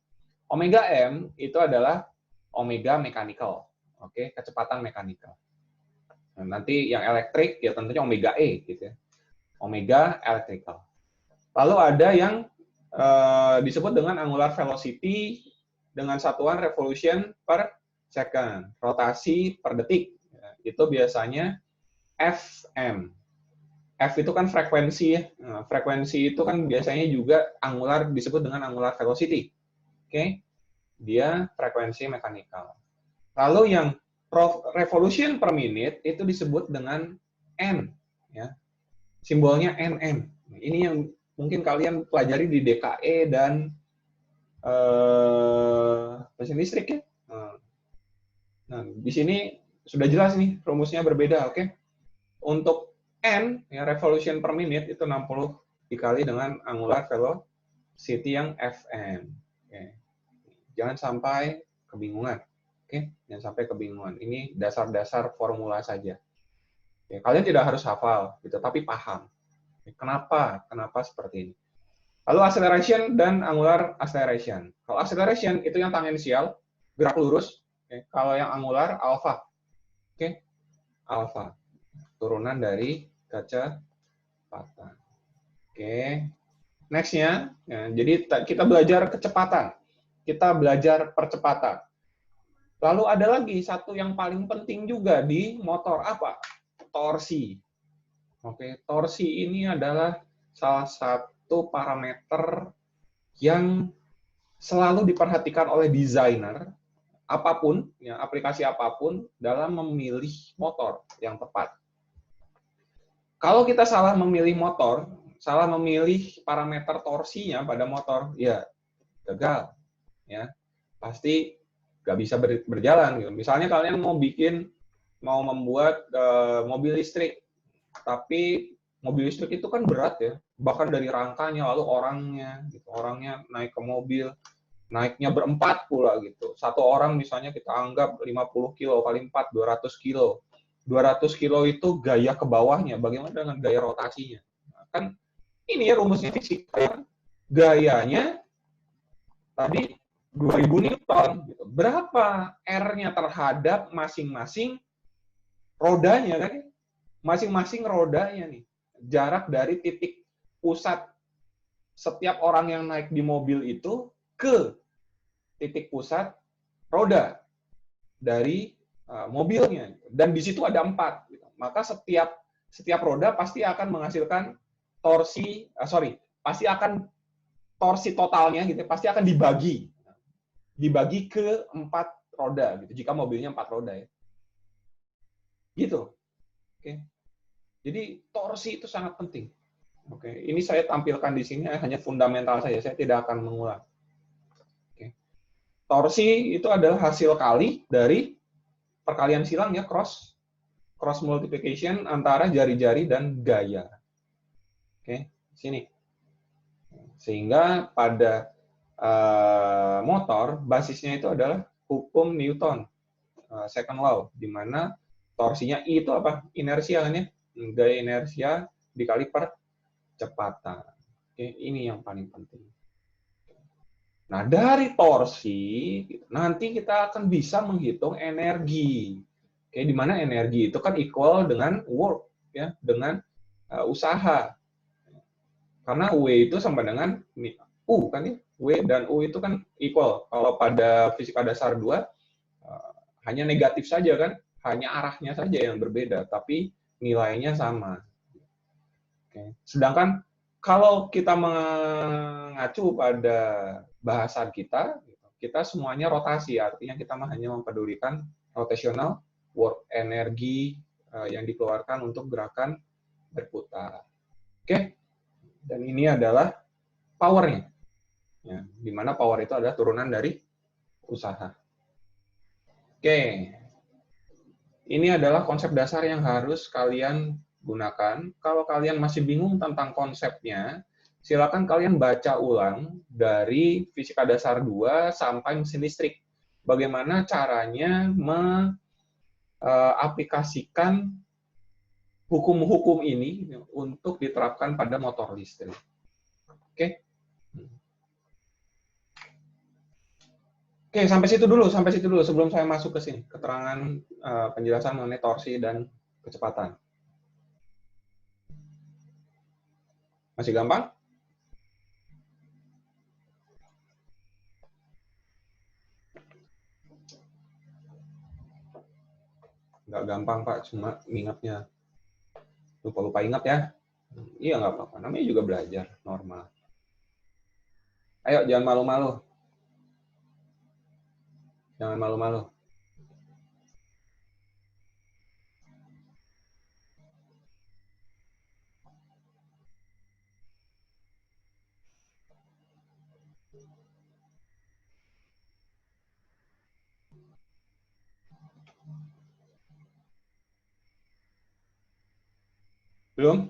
Speaker 1: Omega m itu adalah omega mechanical. Oke, kecepatan mekanikal. Nah, nanti yang elektrik ya tentunya omega E gitu ya. Omega electrical. Lalu ada yang disebut dengan angular velocity dengan satuan revolution per second, rotasi per detik. Ya, itu biasanya Fm. F itu kan frekuensi ya. Nah, frekuensi itu kan biasanya juga angular disebut dengan angular velocity. Oke. Dia frekuensi mekanikal. Lalu yang revolution per minute itu disebut dengan N, ya. Simbolnya NM. Ini yang mungkin kalian pelajari di DKE dan mesin listrik ya. Nah, di sini sudah jelas nih rumusnya berbeda, oke? Untuk N, ya, revolution per minute itu 60 dikali dengan angular velocity yang Fm. Oke. Jangan sampai kebingungan. Oke, jangan sampai kebingungan. Ini dasar-dasar formula saja. Oke, kalian tidak harus hafal, gitu, tapi paham. Oke, kenapa seperti ini. Lalu acceleration dan angular acceleration. Kalau acceleration itu yang tangensial, gerak lurus. Oke. Kalau yang angular, alpha. Oke, alpha. Turunan dari kecepatan. Oke, Next-nya, ya, jadi kita belajar kecepatan, kita belajar percepatan. Lalu ada lagi satu yang paling penting juga di motor, apa? Torsi. Oke, torsi ini adalah salah satu parameter yang selalu diperhatikan oleh desainer apapun, ya, aplikasi apapun dalam memilih motor yang tepat. Kalau kita salah memilih motor, salah memilih parameter torsinya pada motor, ya gagal, ya pasti nggak bisa berjalan. Gitu. Misalnya kalian mau membuat mobil listrik, tapi mobil listrik itu kan berat ya, bahkan dari rangkanya, lalu orangnya naik ke mobil, naiknya berempat pula gitu. Satu orang misalnya kita anggap 50 kilo kali 4, 200 kilo. 200 kilo itu gaya ke bawahnya, bagaimana dengan gaya rotasinya? Nah, kan ini ya rumusnya fisika. Gayanya tadi 2000 Newton. Gitu. Berapa R-nya terhadap masing-masing rodanya kan? Masing-masing rodanya nih. Jarak dari titik pusat setiap orang yang naik di mobil itu ke titik pusat roda dari mobilnya, dan di situ ada 4. Gitu. Maka setiap roda pasti akan menghasilkan pasti akan torsi totalnya gitu, pasti akan dibagi ke 4 roda gitu. Jika mobilnya 4 roda ya, gitu. Oke. Jadi torsi itu sangat penting. Oke, ini saya tampilkan di sini hanya fundamental saja, saya tidak akan mengulang. Oke. Torsi itu adalah hasil kali dari perkalian silang ya, cross multiplication antara jari-jari dan gaya. Oke, sini. Sehingga pada motor basisnya itu adalah hukum Newton, second law, di mana torsinya I itu apa? Inersia kan ya? Gaya inersia dikali percepatan. Oke, ini yang paling penting. Nah, dari torsi, nanti kita akan bisa menghitung energi. Oke, di mana energi itu kan equal dengan work, ya, dengan usaha. Karena W itu sama dengan U, kan ya? W dan U itu kan equal. Kalau pada fisika dasar 2, hanya negatif saja kan? Hanya arahnya saja yang berbeda, tapi nilainya sama. Oke. Sedangkan kalau kita mengacu pada bahasan kita semuanya rotasi, artinya kita hanya mempedulikan rotational work, energi yang dikeluarkan untuk gerakan berputar. Oke, dan ini adalah power-nya, ya, di mana power itu adalah turunan dari usaha. Oke, ini adalah konsep dasar yang harus kalian gunakan. Kalau kalian masih bingung tentang konsepnya, silakan kalian baca ulang dari fisika dasar 2 sampai mesin listrik. Bagaimana caranya mengaplikasikan hukum-hukum ini untuk diterapkan pada motor listrik. Oke. Oke, sampai situ dulu sebelum saya masuk ke sini, keterangan penjelasan mengenai torsi dan kecepatan. Masih gampang? Nggak gampang, Pak, cuma ingatnya. Lupa-lupa ingat ya. Iya, nggak apa-apa. Namanya juga belajar, normal. Ayo, jangan malu-malu. Jangan malu-malu. Belum?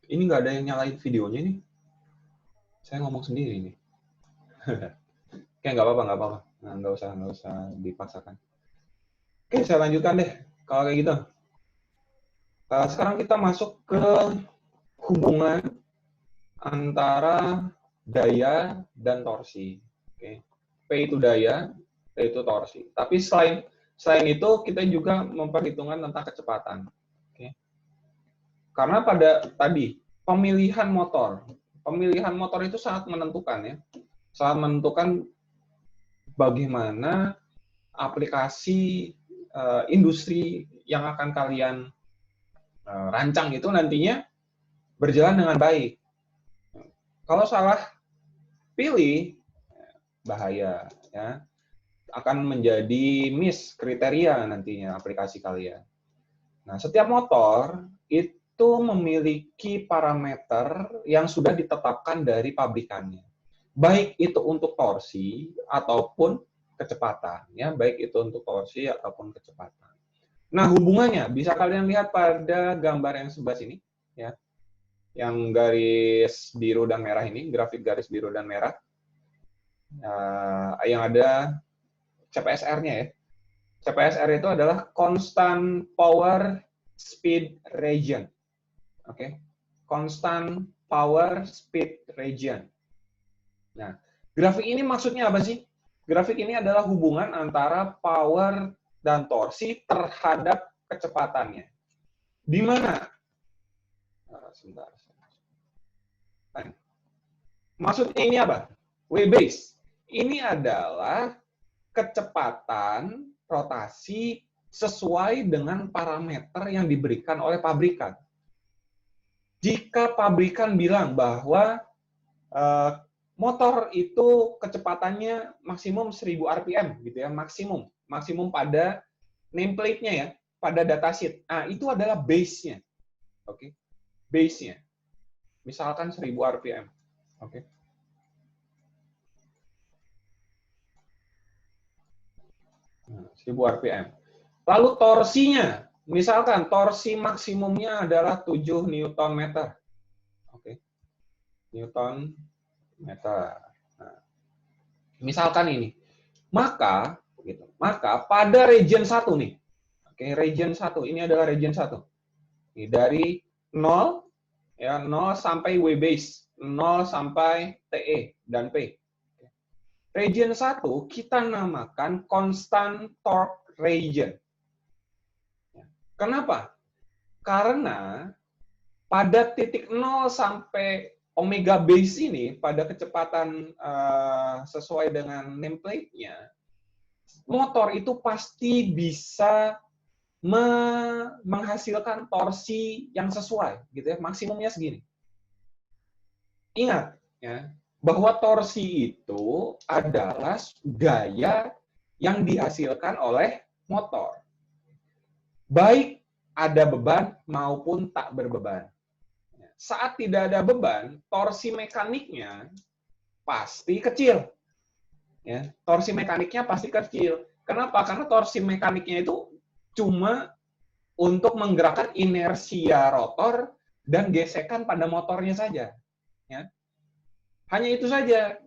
Speaker 1: Ini nggak ada yang nyalain videonya nih. Saya ngomong sendiri nih. Oke, nggak apa-apa. Nah, nggak usah dipaksakan. Oke, saya lanjutkan deh. Kalau kayak gitu. Sekarang kita masuk ke hubungan antara daya dan torsi. Oke. P itu daya, T itu torsi. Tapi selain itu, kita juga memperhitungkan tentang kecepatan. Oke. Karena pada tadi, pemilihan motor. Pemilihan motor itu sangat menentukan ya. Sangat menentukan bagaimana aplikasi industri yang akan kalian rancang itu nantinya berjalan dengan baik. Kalau salah pilih, bahaya ya. Akan menjadi miss kriteria nantinya aplikasi kalian. Nah, setiap motor itu memiliki parameter yang sudah ditetapkan dari pabrikannya. Baik itu untuk torsi ataupun kecepatan, ya, baik itu untuk torsi ataupun kecepatan. Nah, hubungannya bisa kalian lihat pada gambar yang sebelah sini, ya, yang garis biru dan merah ini, grafik garis biru dan merah, yang ada CPSR-nya ya. CPSR itu adalah Constant Power Speed Region. Oke. Constant Power Speed Region. Nah, grafik ini maksudnya apa sih? Grafik ini adalah hubungan antara power dan torsi terhadap kecepatannya. Di mana? Sebentar. Maksudnya ini apa? W-base. Ini adalah kecepatan rotasi sesuai dengan parameter yang diberikan oleh pabrikan. Jika pabrikan bilang bahwa motor itu kecepatannya maksimum 1000 RPM gitu ya, maksimum pada nameplate-nya ya, pada datasheet. Nah, itu adalah base-nya. Oke. Base-nya. Misalkan 1000 RPM. Oke. Nah, 1000 RPM. Lalu torsinya, misalkan torsi maksimumnya adalah 7 Newton meter. Oke. Newton meter. Nah, misalkan ini. Maka pada region 1 nih. Oke, region 1. Ini adalah region 1. Ini dari 0 ya, 0 sampai W base, 0 sampai TE dan P. Region 1 kita namakan constant torque region. Kenapa? Karena pada titik 0 sampai omega base ini, pada kecepatan sesuai dengan nameplate-nya, motor itu pasti bisa menghasilkan torsi yang sesuai, gitu ya, maksimumnya segini. Ingat, ya, bahwa torsi itu adalah gaya yang dihasilkan oleh motor. Baik ada beban maupun tak berbeban. Saat tidak ada beban, torsi mekaniknya pasti kecil. Ya, torsi mekaniknya pasti kecil. Kenapa? Karena torsi mekaniknya itu cuma untuk menggerakkan inersia rotor dan gesekan pada motornya saja. Ya. Hanya itu saja.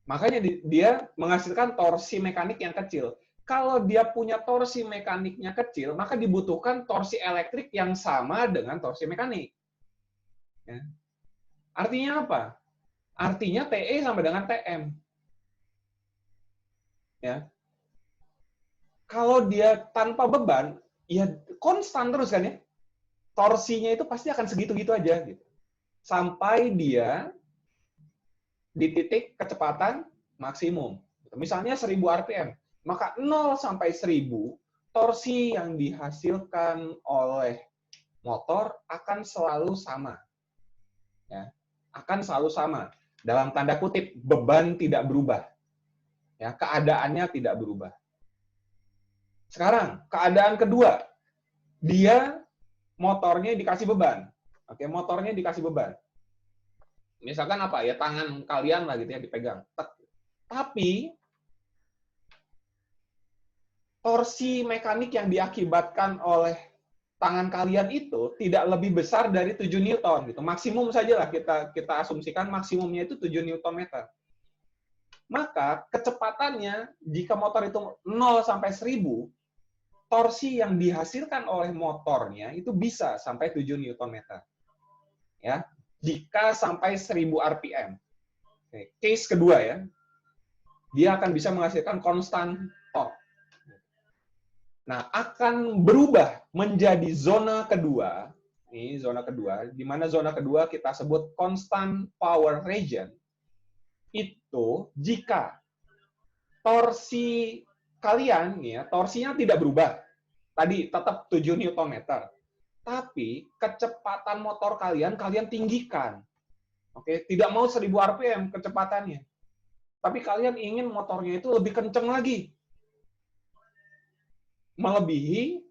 Speaker 1: Makanya dia menghasilkan torsi mekanik yang kecil. Kalau dia punya torsi mekaniknya kecil, maka dibutuhkan torsi elektrik yang sama dengan torsi mekanik. Ya. Artinya apa? Artinya TE sama dengan TM. Ya. Kalau dia tanpa beban, ya konstan terus kan ya. Torsinya itu pasti akan segitu-gitu aja. Gitu. Sampai dia di titik kecepatan maksimum. Misalnya 1000 RPM. Maka 0 sampai 1000, torsi yang dihasilkan oleh motor akan selalu sama. Ya, akan selalu sama. Dalam tanda kutip, beban tidak berubah. Ya, keadaannya tidak berubah. Sekarang, keadaan kedua. Dia motornya dikasih beban. Oke, motornya dikasih beban. Misalkan apa ya, tangan kalian lah gitu ya dipegang. Tapi torsi mekanik yang diakibatkan oleh tangan kalian itu tidak lebih besar dari 7 Newton gitu. Maksimum sajalah kita asumsikan maksimumnya itu 7 Newton meter. Maka kecepatannya jika motor itu 0 sampai 1000, torsi yang dihasilkan oleh motornya itu bisa sampai 7 Newton meter. Ya. Jika sampai 1000 RPM. Oke. Case kedua ya, dia akan bisa menghasilkan konstan torque. Nah, akan berubah menjadi zona kedua, Ini zona kedua, di mana zona kedua kita sebut constant power region. Itu jika torsi kalian, ya, torsinya tidak berubah. Tadi tetap 7 Nm. Tapi kecepatan motor kalian tinggikan. Oke, tidak mau 1000 RPM kecepatannya. Tapi kalian ingin motornya itu lebih kenceng lagi. Melebihi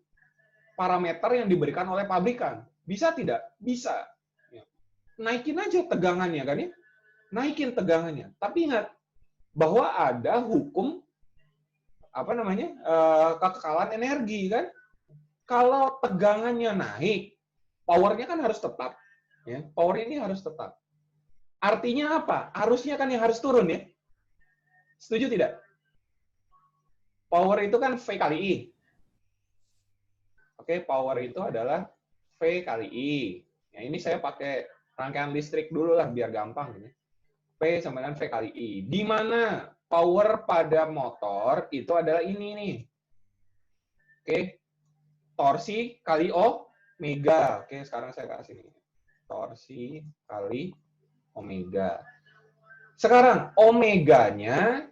Speaker 1: parameter yang diberikan oleh pabrikan. Bisa tidak? Bisa. Naikin aja tegangannya kan ya. Naikin tegangannya. Tapi ingat bahwa ada hukum kekekalan energi kan. Kalau tegangannya naik, powernya kan harus tetap. Ya, power ini harus tetap. Artinya apa? Arusnya kan yang harus turun ya. Setuju tidak? Power itu kan V kali I. Oke, power itu adalah V kali I. Ya, ini saya pakai rangkaian listrik dulu lah, biar gampang. P sama dengan V kali I. Di mana power pada motor itu adalah ini nih. Oke, torsi kali omega. Oke, sekarang saya kasih ini. Torsi kali omega. Sekarang omeganya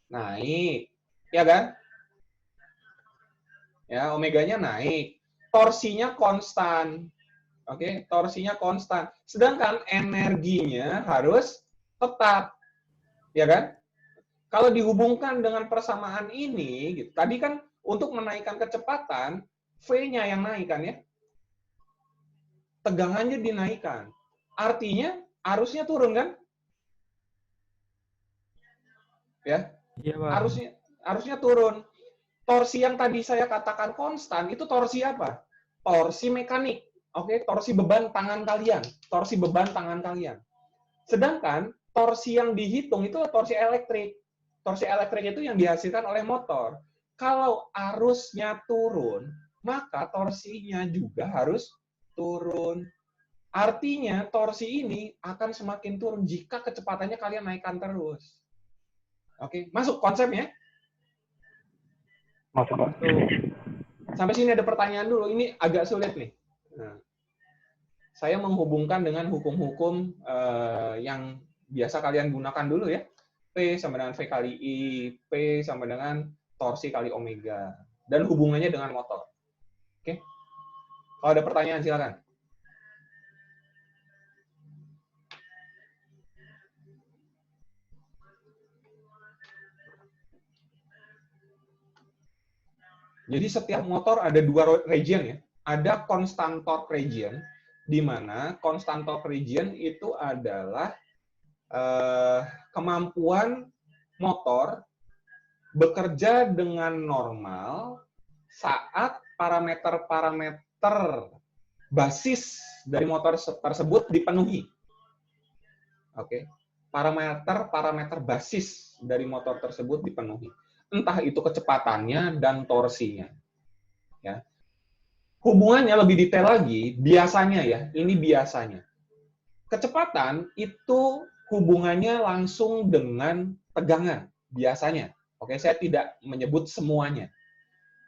Speaker 1: naik, ya kan? Ya, omeganya naik. Torsinya konstan. Oke, torsinya konstan. Sedangkan energinya harus tetap. Ya kan? Kalau dihubungkan dengan persamaan ini, gitu. Tadi kan untuk menaikkan kecepatan, V-nya yang naik kan ya? Tegangannya dinaikkan. Artinya arusnya turun kan? Ya.
Speaker 4: Iya, Pak.
Speaker 1: Arusnya turun. Torsi yang tadi saya katakan konstan, itu torsi apa? Torsi mekanik. Oke, torsi beban tangan kalian. Torsi beban tangan kalian. Sedangkan torsi yang dihitung itu torsi elektrik. Torsi elektrik itu yang dihasilkan oleh motor. Kalau arusnya turun, maka torsinya juga harus turun. Artinya torsi ini akan semakin turun jika kecepatannya kalian naikkan terus. Oke, masuk konsepnya?
Speaker 6: Masuk, Pak.
Speaker 1: Sampai sini ada pertanyaan dulu. Ini agak sulit nih. Nah, saya menghubungkan dengan hukum-hukum yang biasa kalian gunakan dulu ya. P sama dengan V kali I, P sama dengan torsi kali omega. Dan hubungannya dengan motor. Oke? Kalau ada pertanyaan, silakan. Jadi setiap motor ada 2 region ya. Ada constant torque region, di mana constant torque region itu adalah kemampuan motor bekerja dengan normal saat parameter-parameter basis dari motor tersebut dipenuhi. Oke. Parameter-parameter basis dari motor tersebut dipenuhi. Entah itu kecepatannya dan torsinya. Ya. Hubungannya lebih detail lagi, biasanya ya, ini biasanya. Kecepatan itu hubungannya langsung dengan tegangan, biasanya. Oke, saya tidak menyebut semuanya.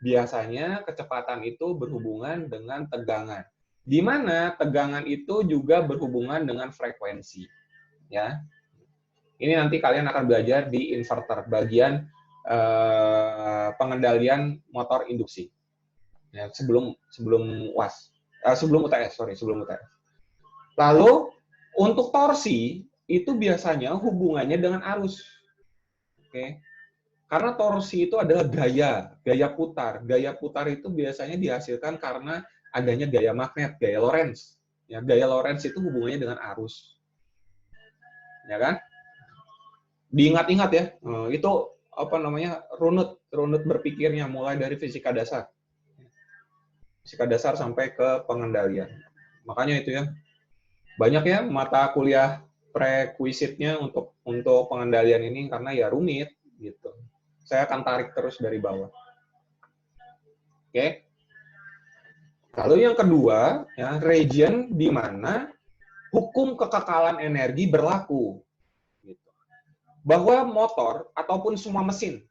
Speaker 1: Biasanya kecepatan itu berhubungan dengan tegangan. Di mana tegangan itu juga berhubungan dengan frekuensi. Ya. Ini nanti kalian akan belajar di inverter, bagian pengendalian motor induksi. Ya, sebelum UAS. Sebelum UTS. Lalu untuk torsi itu biasanya hubungannya dengan arus. Oke. Karena torsi itu adalah gaya putar. Gaya putar itu biasanya dihasilkan karena adanya gaya magnet, gaya Lorentz. Ya, gaya Lorentz itu hubungannya dengan arus. Ya kan? Diingat-ingat ya. Itu runut berpikirnya mulai dari fisika dasar sampai ke pengendalian. Makanya itu ya, banyak ya mata kuliah prekuisitnya untuk pengendalian ini karena ya rumit gitu. Saya akan tarik terus dari bawah. Oke. Lalu yang kedua ya, region di mana hukum kekekalan energi berlaku. Bahwa motor ataupun semua mesin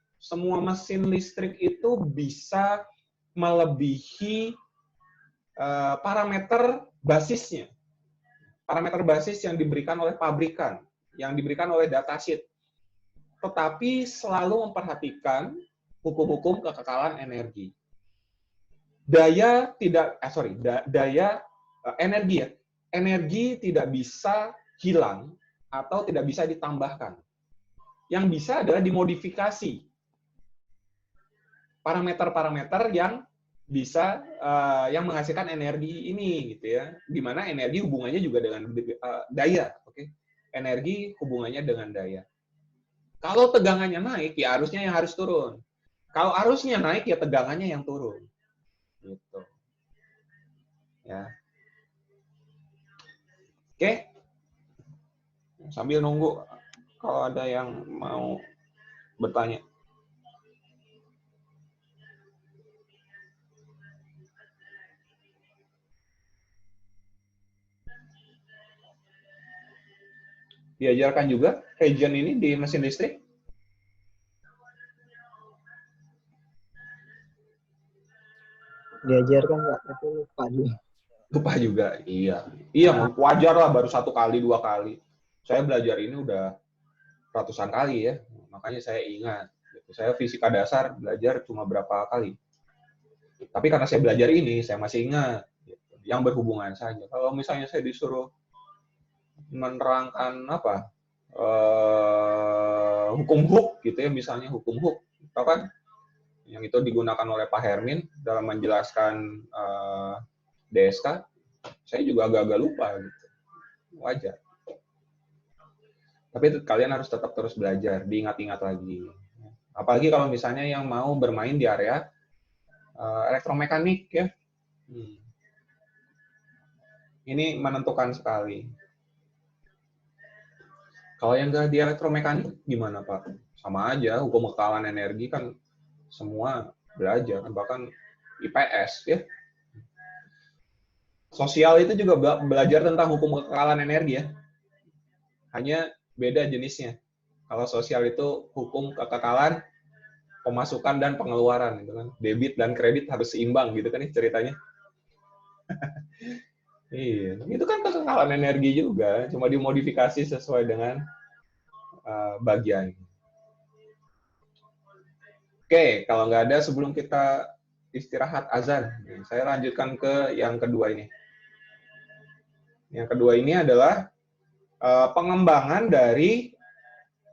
Speaker 1: listrik itu bisa melebihi parameter basisnya, parameter basis yang diberikan oleh pabrikan, yang diberikan oleh datasheet, tetapi selalu memperhatikan hukum-hukum kekekalan energi. Energi ya, energi tidak bisa hilang atau tidak bisa ditambahkan. Yang bisa adalah dimodifikasi parameter-parameter yang bisa yang menghasilkan energi ini, gitu ya. Di mana energi hubungannya juga dengan daya, oke? Energi hubungannya dengan daya. Kalau tegangannya naik, ya arusnya yang harus turun. Kalau arusnya naik, ya tegangannya yang turun. Gitu. Ya. Oke. Sambil nunggu kalau ada yang mau bertanya. Diajarkan juga region ini di mesin listrik?
Speaker 2: Diajarkan Pak, tapi lupa juga.
Speaker 1: Lupa juga, iya. Iya, wajar lah baru 1 kali, 2 kali. Saya belajar ini udah ratusan kali ya, makanya saya ingat. Saya fisika dasar belajar cuma berapa kali. Tapi karena saya belajar ini, saya masih ingat. Yang berhubungan saja. Kalau misalnya saya disuruh menerangkan apa, hukum Hooke gitu ya, misalnya hukum Hooke, tahu kan? Yang itu digunakan oleh Pak Hermin dalam menjelaskan DSK, saya juga agak-agak lupa gitu. Wajar. Tapi kalian harus tetap terus belajar, diingat-ingat lagi. Apalagi kalau misalnya yang mau bermain di area elektromekanik ya. Ini menentukan sekali. Kalau yang nggak di elektromekanik gimana Pak? Sama aja, hukum kekekalan energi kan semua belajar, bahkan IPS ya. Sosial itu juga belajar tentang hukum kekekalan energi ya. Hanya beda jenisnya. Kalau sosial itu hukum kekekalan pemasukan dan pengeluaran gitu kan. Debit dan kredit harus seimbang gitu kan ceritanya. Iya, itu kan kekekalan energi juga, cuma dimodifikasi sesuai dengan bagian. Oke, kalau nggak ada sebelum kita istirahat azan, saya lanjutkan ke yang kedua ini. Yang kedua ini adalah pengembangan dari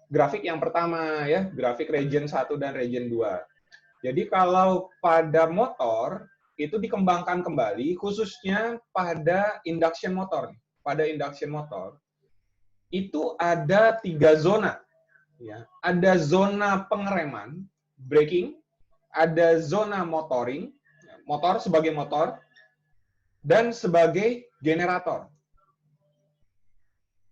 Speaker 1: grafik yang pertama ya, grafik region 1 dan region 2. Jadi kalau pada motor itu dikembangkan kembali khususnya pada induction motor. Pada induction motor itu ada 3 zona ya. Ada zona pengereman, braking, ada zona motoring, motor sebagai motor, dan sebagai generator.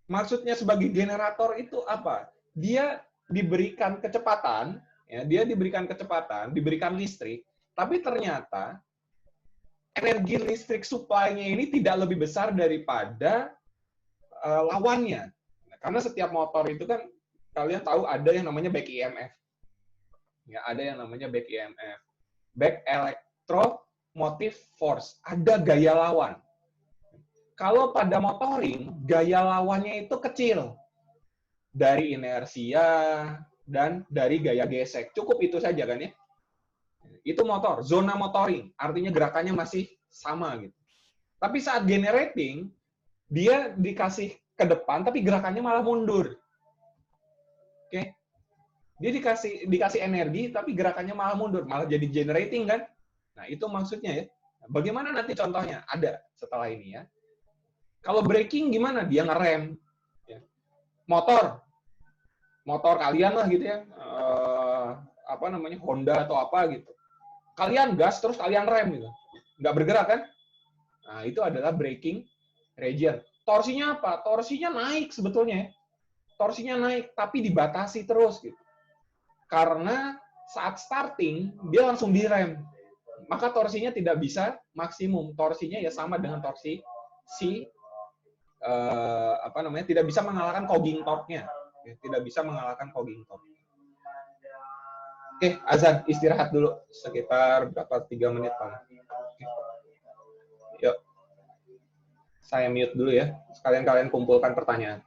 Speaker 1: Maksudnya sebagai generator itu apa? Dia diberikan kecepatan, ya, diberikan listrik, tapi ternyata energi listrik supply-nya ini tidak lebih besar daripada lawannya. Karena setiap motor itu kan kalian tahu ada yang namanya back EMF. Ya, ada yang namanya back EMF. Back electromotive force, ada gaya lawan. Kalau pada motoring, gaya lawannya itu kecil. Dari inersia dan dari gaya gesek. Cukup itu saja kan ya. Itu motor, zona motoring. Artinya gerakannya masih sama gitu. Tapi saat generating, dia dikasih ke depan, tapi gerakannya malah mundur. Oke? Dia dikasih energi, tapi gerakannya malah mundur. Malah jadi generating kan? Nah, itu maksudnya ya. Bagaimana nanti contohnya? Ada setelah ini ya. Kalau braking gimana? Dia ngerem. Motor kalian lah gitu ya. Apa namanya? Honda atau apa gitu. Kalian gas, terus kalian rem gitu. Nggak bergerak kan? Nah, itu adalah braking region. Torsinya apa? Torsinya naik sebetulnya. Torsinya naik, tapi dibatasi terus gitu. Karena saat starting, dia langsung direm. Maka torsinya tidak bisa maksimum. Torsinya ya sama dengan torsi tidak bisa mengalahkan cogging torque-nya. Tidak bisa mengalahkan cogging torque. Oke, azan, istirahat dulu sekitar berapa 3 menit paling. Yuk. Saya mute dulu ya. Sekalian kalian kumpulkan pertanyaan.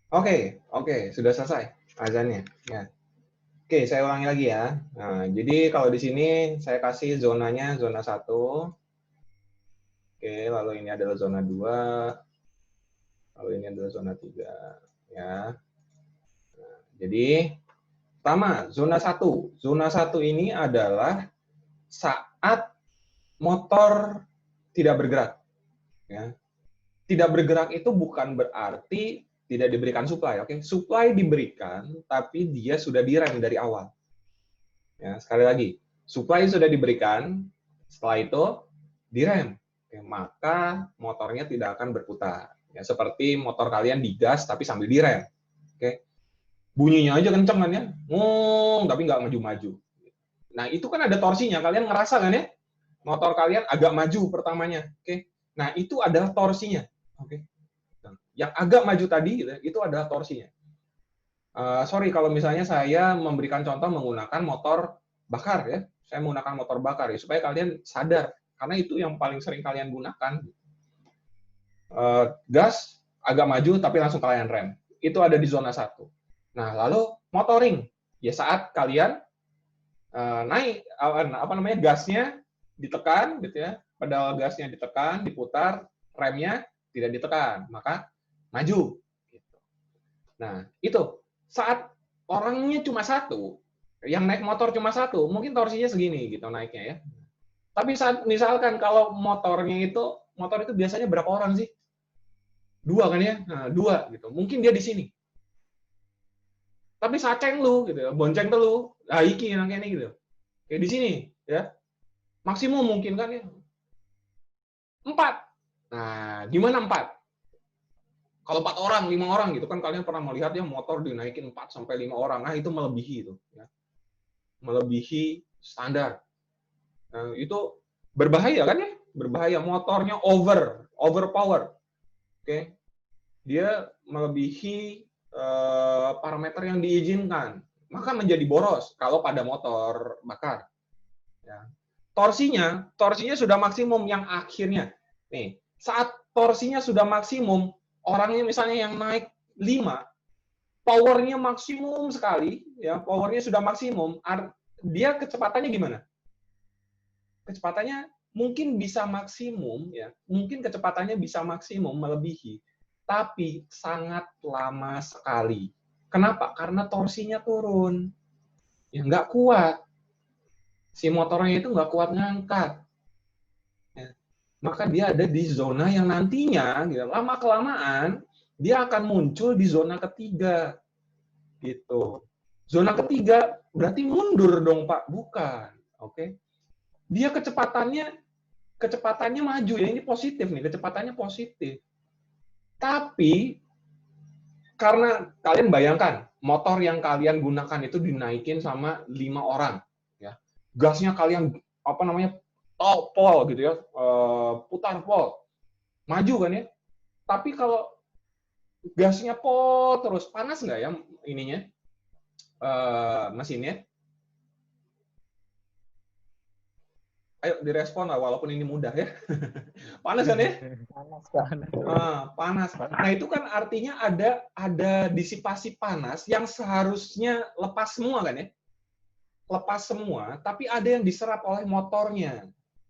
Speaker 1: Oke, sudah selesai azannya. Ya. Oke, saya ulangi lagi ya. Nah, jadi kalau di sini saya kasih zonanya zona 1. Oke, lalu ini adalah zona 2. Lalu ini adalah zona 3. Ya. Nah, jadi pertama, zona 1. Zona 1 ini adalah saat motor tidak bergerak. Ya. Tidak bergerak itu bukan berarti tidak diberikan supply, oke? Supply diberikan, tapi dia sudah direm dari awal. Ya, sekali lagi, supply sudah diberikan, setelah itu direm, oke, maka motornya tidak akan berputar. Ya, seperti motor kalian digas tapi sambil direm, oke? Bunyinya aja kenceng kan ya, tapi nggak maju-maju. Nah itu kan ada torsinya, kalian ngerasa kan ya? Motor kalian agak maju pertamanya, oke? Nah itu adalah torsinya, oke? Yang agak maju tadi itu adalah torsinya. Sorry kalau misalnya saya memberikan contoh menggunakan motor bakar ya. Saya menggunakan motor bakar ya, supaya kalian sadar, karena itu yang paling sering kalian gunakan. Gas, agak maju, tapi langsung kalian rem. Itu ada di zona 1. Nah, lalu motoring. Ya saat kalian naik, gasnya ditekan, gitu ya, pedal gasnya ditekan, diputar, remnya tidak ditekan, maka maju. Gitu. Nah, itu saat orangnya cuma 1, yang naik motor cuma 1, mungkin torsinya segini gitu naiknya ya. Tapi saat misalkan kalau motor itu biasanya berapa orang sih? 2 kan ya? Nah, 2 gitu. Mungkin dia di sini. Tapi saceng lu gitu ya, bonceng telu, iki nangkene gitu. Kayak di sini ya. Maksimum mungkin kan ya. 4. Nah, gimana 4? Kalau 4 orang, 5 orang gitu kan, kalian pernah melihat ya motor dinaikin 4 sampai 5 orang. Nah, itu melebihi itu ya. Melebihi standar. Nah, itu berbahaya kan ya? Berbahaya, motornya overpower. Oke. Dia melebihi parameter yang diizinkan. Maka menjadi boros kalau pada motor bakar. Ya. Torsinya sudah maksimum yang akhirnya. Nih, saat torsinya sudah maksimum, orangnya misalnya yang naik 5, powernya maksimum sekali, ya, powernya sudah maksimum, dia kecepatannya gimana? Kecepatannya mungkin bisa maksimum, ya, mungkin kecepatannya bisa maksimum melebihi, tapi sangat lama sekali. Kenapa? Karena torsinya turun, ya nggak kuat. Si motornya itu nggak kuat ngangkat. Ya. Maka dia ada di zona yang nantinya, gitu, lama-kelamaan, dia akan muncul di zona ketiga. Gitu. Zona ketiga berarti mundur dong, Pak. Bukan. Oke. Dia kecepatannya maju ya, ini positif nih, kecepatannya positif. Tapi karena kalian bayangkan, motor yang kalian gunakan itu dinaikin sama 5 orang, ya. Gasnya kalian pol gitu ya, putar pol, maju kan ya. Tapi kalau gasnya pol terus, panas nggak ya ininya, mesinnya? Ayo direspon lah, walaupun ini mudah ya. Panas kan ya?
Speaker 2: Panas, Pak.
Speaker 1: Panas. Nah, itu kan artinya ada disipasi panas yang seharusnya lepas semua kan ya? Lepas semua, tapi ada yang diserap oleh motornya.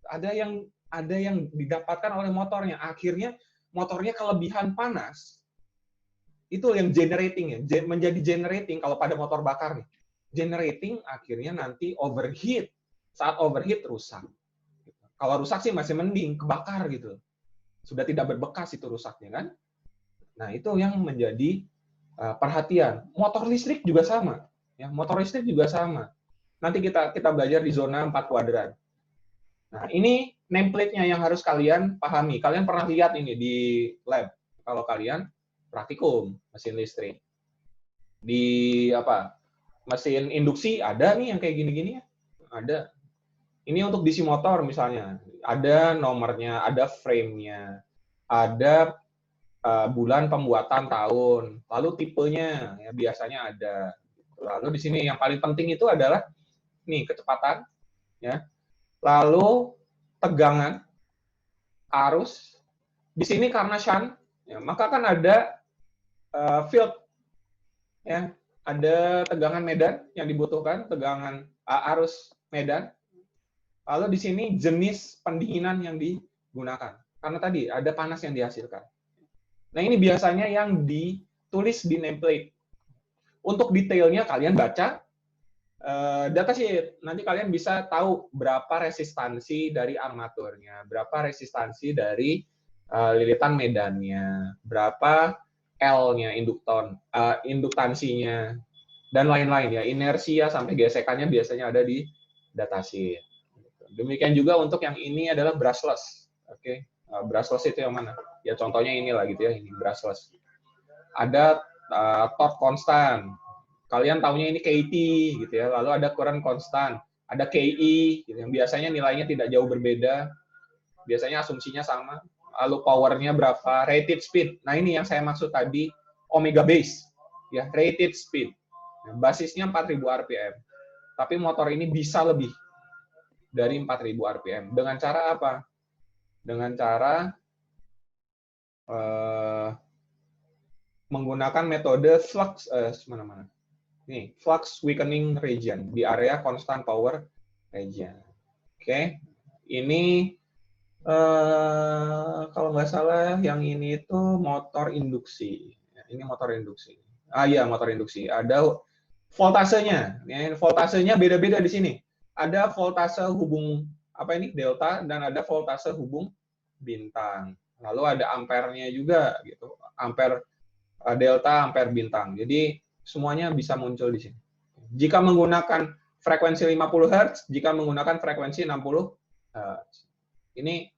Speaker 1: Ada yang didapatkan oleh motornya. Akhirnya motornya kelebihan panas. Itu yang generating ya, menjadi generating kalau pada motor bakar nih. Generating akhirnya nanti overheat. Saat overheat rusak. Kalau rusak sih masih mending, kebakar gitu. Sudah tidak berbekas itu rusaknya kan. Nah, itu yang menjadi perhatian. Motor listrik juga sama. Ya, motor listrik juga sama. Nanti kita belajar di zona 4 kuadran. Nah, ini nameplate-nya yang harus kalian pahami. Kalian pernah lihat ini di lab. Kalau kalian praktikum mesin listrik. Di mesin induksi ada nih yang kayak gini-gini ya. Ada. Ini untuk DC motor misalnya, ada nomornya, ada frame-nya, ada bulan pembuatan tahun, lalu tipenya, ya biasanya ada. Lalu di sini yang paling penting itu adalah nih kecepatan, ya. Lalu tegangan, arus. Di sini karena shunt, ya, maka kan ada field, ya, ada tegangan medan yang dibutuhkan, tegangan arus medan. Lalu di sini jenis pendinginan yang digunakan. Karena tadi ada panas yang dihasilkan. Nah, ini biasanya yang ditulis di nameplate. Untuk detailnya kalian baca datasheet. Nanti kalian bisa tahu berapa resistansi dari armaturnya, berapa resistansi dari lilitan medannya, berapa L-nya, induktansinya, dan lain-lain ya. Inersia sampai gesekannya biasanya ada di datasheet. Demikian juga untuk yang ini adalah brushless. Oke. Brushless itu yang mana? Ya contohnya inilah gitu ya, ini brushless. Ada torque konstan. Kalian taunya ini KT gitu ya. Lalu ada current konstan, ada KE gitu, yang biasanya nilainya tidak jauh berbeda. Biasanya asumsinya sama. Lalu powernya berapa? Rated speed. Nah, ini yang saya maksud tadi omega base. Ya, rated speed. Basisnya 4000 rpm. Tapi motor ini bisa lebih dari 4.000 RPM. Dengan cara apa? Dengan cara menggunakan metode flux flux weakening region di area constant power region. Oke, ini kalau nggak salah yang ini itu motor induksi. Ini motor induksi. Iya, motor induksi. Ada voltasenya. Voltasenya beda-beda di sini. Ada voltase hubung delta, dan ada voltase hubung bintang. Lalu ada ampernya juga gitu. Ampere delta, ampere bintang. Jadi semuanya bisa muncul di sini. Jika menggunakan frekuensi 50 Hz, jika menggunakan frekuensi 60 Hz. Ini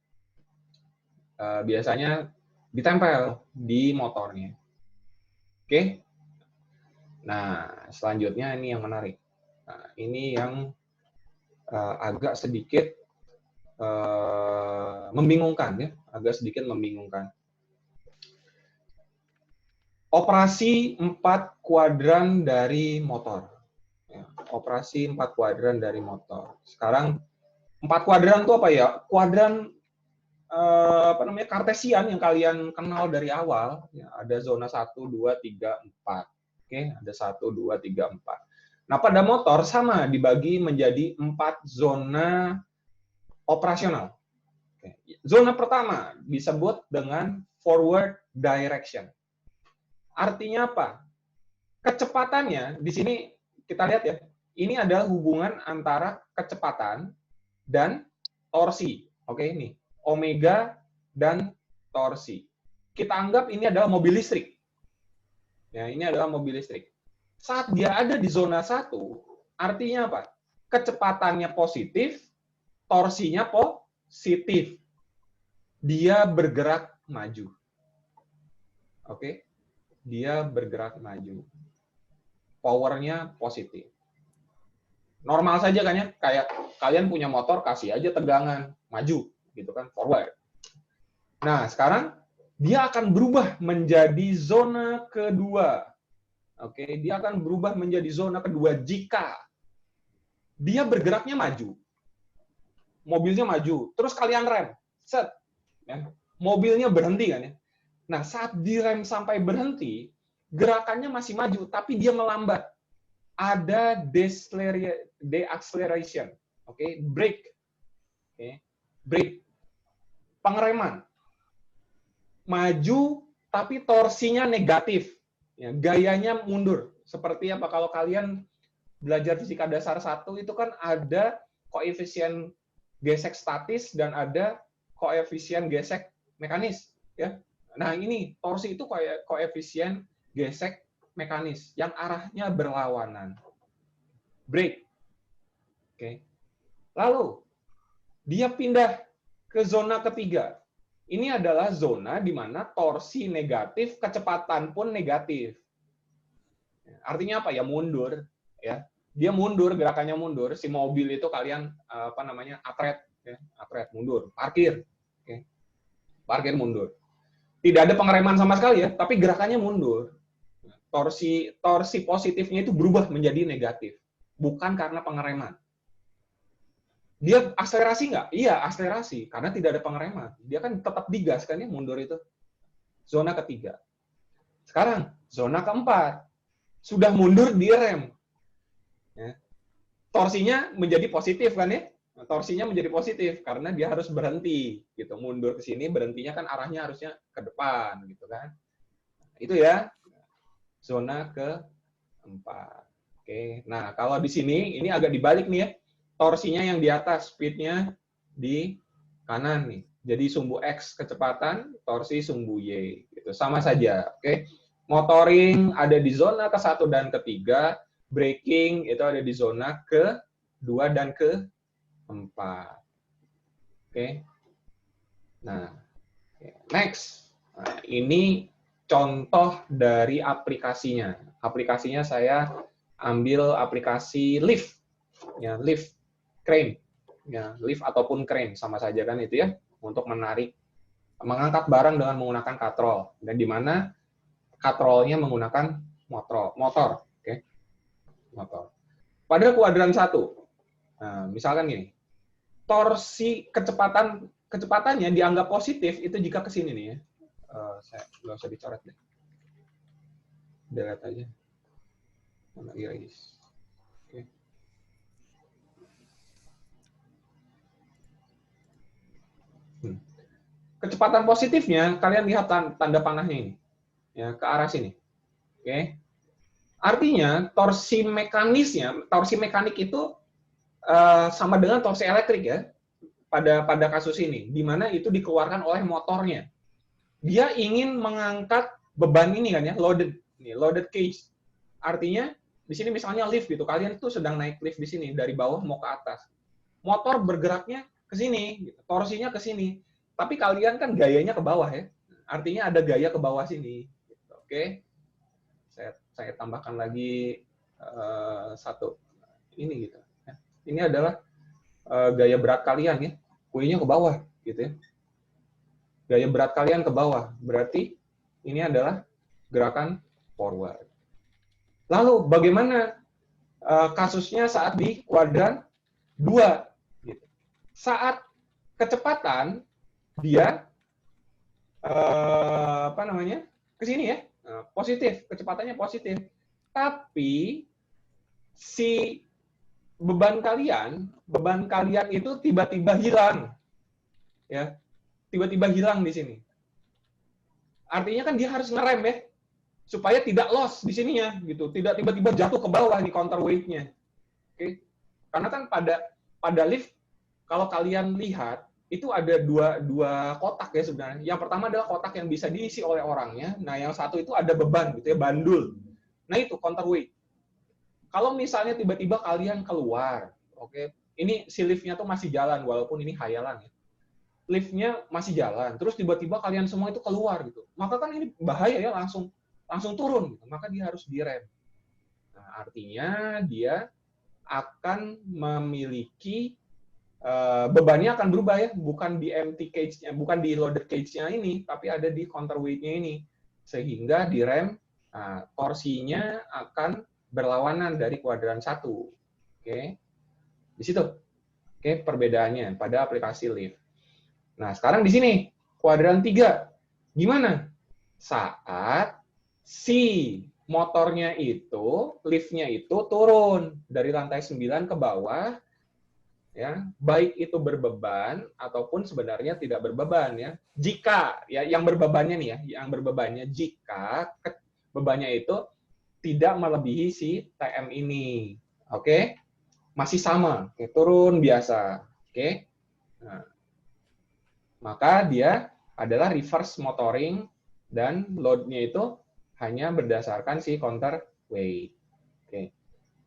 Speaker 1: biasanya ditempel di motornya. Oke. Nah, selanjutnya ini yang menarik. Nah, ini yang agak sedikit membingungkan ya, agak sedikit membingungkan. Operasi 4 kuadran dari motor. Ya, operasi 4 kuadran dari motor. Sekarang 4 kuadran itu apa ya? Kuadran kartesian yang kalian kenal dari awal. Ya, ada zona 1, 2, 3, 4. Oke, ada 1, 2, 3, 4. Nah, pada motor sama dibagi menjadi 4 zona operasional. Oke. Zona pertama disebut dengan forward direction. Artinya apa? Kecepatannya, di sini kita lihat ya, ini adalah hubungan antara kecepatan dan torsi. Oke, ini omega dan torsi. Kita anggap ini adalah mobil listrik. Ya, ini adalah mobil listrik. Saat dia ada di zona 1, artinya apa? Kecepatannya positif, torsinya positif. Dia bergerak maju. Oke? Dia bergerak maju. Powernya positif. Normal saja kan ya, kayak kalian punya motor, kasih aja tegangan, maju, gitu kan, forward. Nah, sekarang dia akan berubah menjadi zona kedua. Oke, dia akan berubah menjadi zona kedua jika dia bergeraknya maju. Mobilnya maju, terus kalian rem. Set. Ya. Mobilnya berhenti kan ya. Nah, saat direm sampai berhenti, gerakannya masih maju, tapi dia melambat. Ada deacceleration. Oke, brake. Oke, brake. Pengereman. Maju, tapi torsinya negatif. Ya, gayanya mundur. Seperti apa kalau kalian belajar fisika dasar 1 itu kan ada koefisien gesek statis dan ada koefisien gesek mekanis, ya. Nah, ini torsi itu koefisien gesek mekanis yang arahnya berlawanan. Brake. Oke. Lalu dia pindah ke zona ketiga. Ini adalah zona di mana torsi negatif, kecepatan pun negatif. Artinya apa ya? Mundur, ya. Dia mundur, gerakannya mundur. Si mobil itu kalian atret, ya. Atret mundur, parkir. Oke. Parkir mundur. Tidak ada pengereman sama sekali ya, tapi gerakannya mundur. Torsi positifnya itu berubah menjadi negatif, bukan karena pengereman. Dia akselerasi nggak? Iya, akselerasi. Karena tidak ada pengereman. Dia kan tetap digas, kan ya, mundur itu. Zona ketiga. Sekarang, zona keempat. Sudah mundur, dia rem. Ya. Torsinya menjadi positif, kan ya? Torsinya menjadi positif, karena dia harus berhenti. Gitu. Mundur ke sini, berhentinya kan arahnya harusnya ke depan. Gitu kan. Itu ya. Zona keempat. Oke. Nah, kalau di sini, ini agak dibalik nih ya. Torsinya yang di atas, speed-nya di kanan nih. Jadi sumbu X kecepatan, torsi sumbu Y. Gitu. Sama saja. Oke. Motoring ada di zona ke-1 dan ke-3. Braking itu ada di zona ke-2 dan ke-4. Oke. Nah, next. Nah, ini contoh dari aplikasinya. Aplikasinya saya ambil aplikasi lift. Ya, lift. Crane, ya, lift ataupun crane sama saja kan itu ya, untuk mengangkat barang dengan menggunakan katrol, dan di mana katrolnya menggunakan motor, oke, motor. pada kuadran 1. Nah, misalkan gini, torsi kecepatannya dianggap positif itu jika ke sini nih ya. Saya nggak usah dicoret deh. Delete aja. Mana erase. Oke. Kecepatan positifnya, kalian lihat tanda panahnya ini. Ya, ke arah sini. Oke. Artinya, torsi mekanik itu sama dengan torsi elektrik ya, pada kasus ini, di mana itu dikeluarkan oleh motornya. Dia ingin mengangkat beban ini kan ya, loaded cage. Artinya, di sini misalnya lift gitu, kalian tuh sedang naik lift di sini, dari bawah mau ke atas. Motor bergeraknya ke sini, gitu. Torsinya ke sini. Tapi kalian kan gayanya ke bawah ya. Artinya ada gaya ke bawah sini. Gitu. Oke. Saya tambahkan lagi satu. Ini gitu. Ini adalah gaya berat kalian ya. Kuenya ke bawah gitu ya. Gaya berat kalian ke bawah. Berarti ini adalah gerakan forward. Lalu bagaimana kasusnya saat di kuadran 2? Gitu. Saat kecepatan dia ke sini ya, positif, kecepatannya positif. Tapi si beban kalian itu tiba-tiba hilang. Ya. Tiba-tiba hilang di sini. Artinya kan dia harus ngerem ya, supaya tidak loss di sininya gitu. Tidak tiba-tiba jatuh ke bawah di counterweight-nya. Oke. Karena kan pada lift kalau kalian lihat itu ada dua kotak ya sebenarnya. Yang pertama adalah kotak yang bisa diisi oleh orangnya. Nah, yang satu itu ada beban gitu ya, bandul. Nah, itu counterweight. Kalau misalnya tiba-tiba kalian keluar, oke, ini si liftnya tuh masih jalan walaupun ini khayalan ya. Liftnya masih jalan, terus tiba-tiba kalian semua itu keluar gitu. Maka kan ini bahaya ya, langsung turun gitu. Maka dia harus direm. Nah, artinya dia akan memiliki bebannya akan berubah ya, bukan di empty cage-nya, bukan di loaded cage-nya ini, tapi ada di counterweight-nya ini. Sehingga direm, torsinya akan berlawanan dari kuadran 1. Oke. Di situ. Oke, perbedaannya pada aplikasi lift. Nah, sekarang di sini kuadran 3. Gimana? Saat si motornya itu, liftnya itu turun dari lantai 9 ke bawah, ya, baik itu berbeban ataupun sebenarnya tidak berbeban ya. Jika ya yang berbebannya nih ya, yang berbebannya jika bebannya itu tidak melebihi si TM ini. Oke? Masih sama, oke, turun biasa. Oke? Nah, maka dia adalah reverse motoring dan load-nya itu hanya berdasarkan si counterweight. Oke.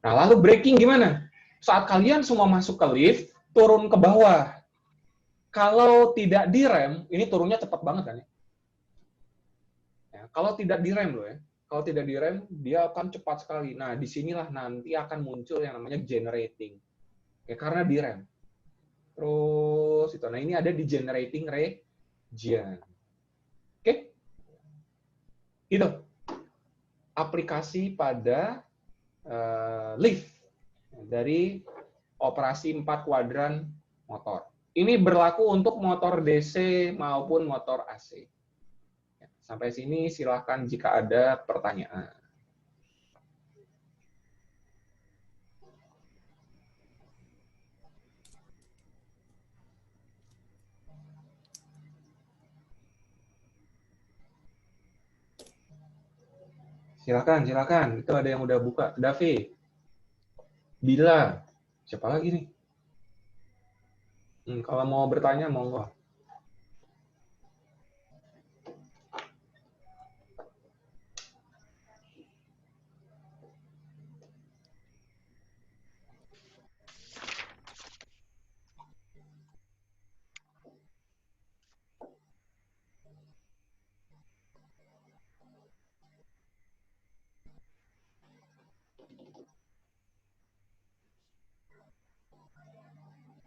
Speaker 1: Nah, lalu braking gimana? Saat kalian semua masuk ke lift, turun ke bawah. Kalau tidak direm, ini turunnya cepat banget kan ya? Kalau tidak direm loh ya, kalau tidak direm, dia akan cepat sekali. Nah, disinilah nanti akan muncul yang namanya generating. Ya, karena direm. Terus itu. Nah, ini ada di generating region. Oke? Itu. Aplikasi pada lift dari operasi 4 kuadran motor. Ini berlaku untuk motor DC maupun motor AC. Sampai sini silahkan jika ada pertanyaan. Silakan. Itu ada yang udah buka. Davi, Bila, siapa lagi nih? Kalau mau bertanya, monggo.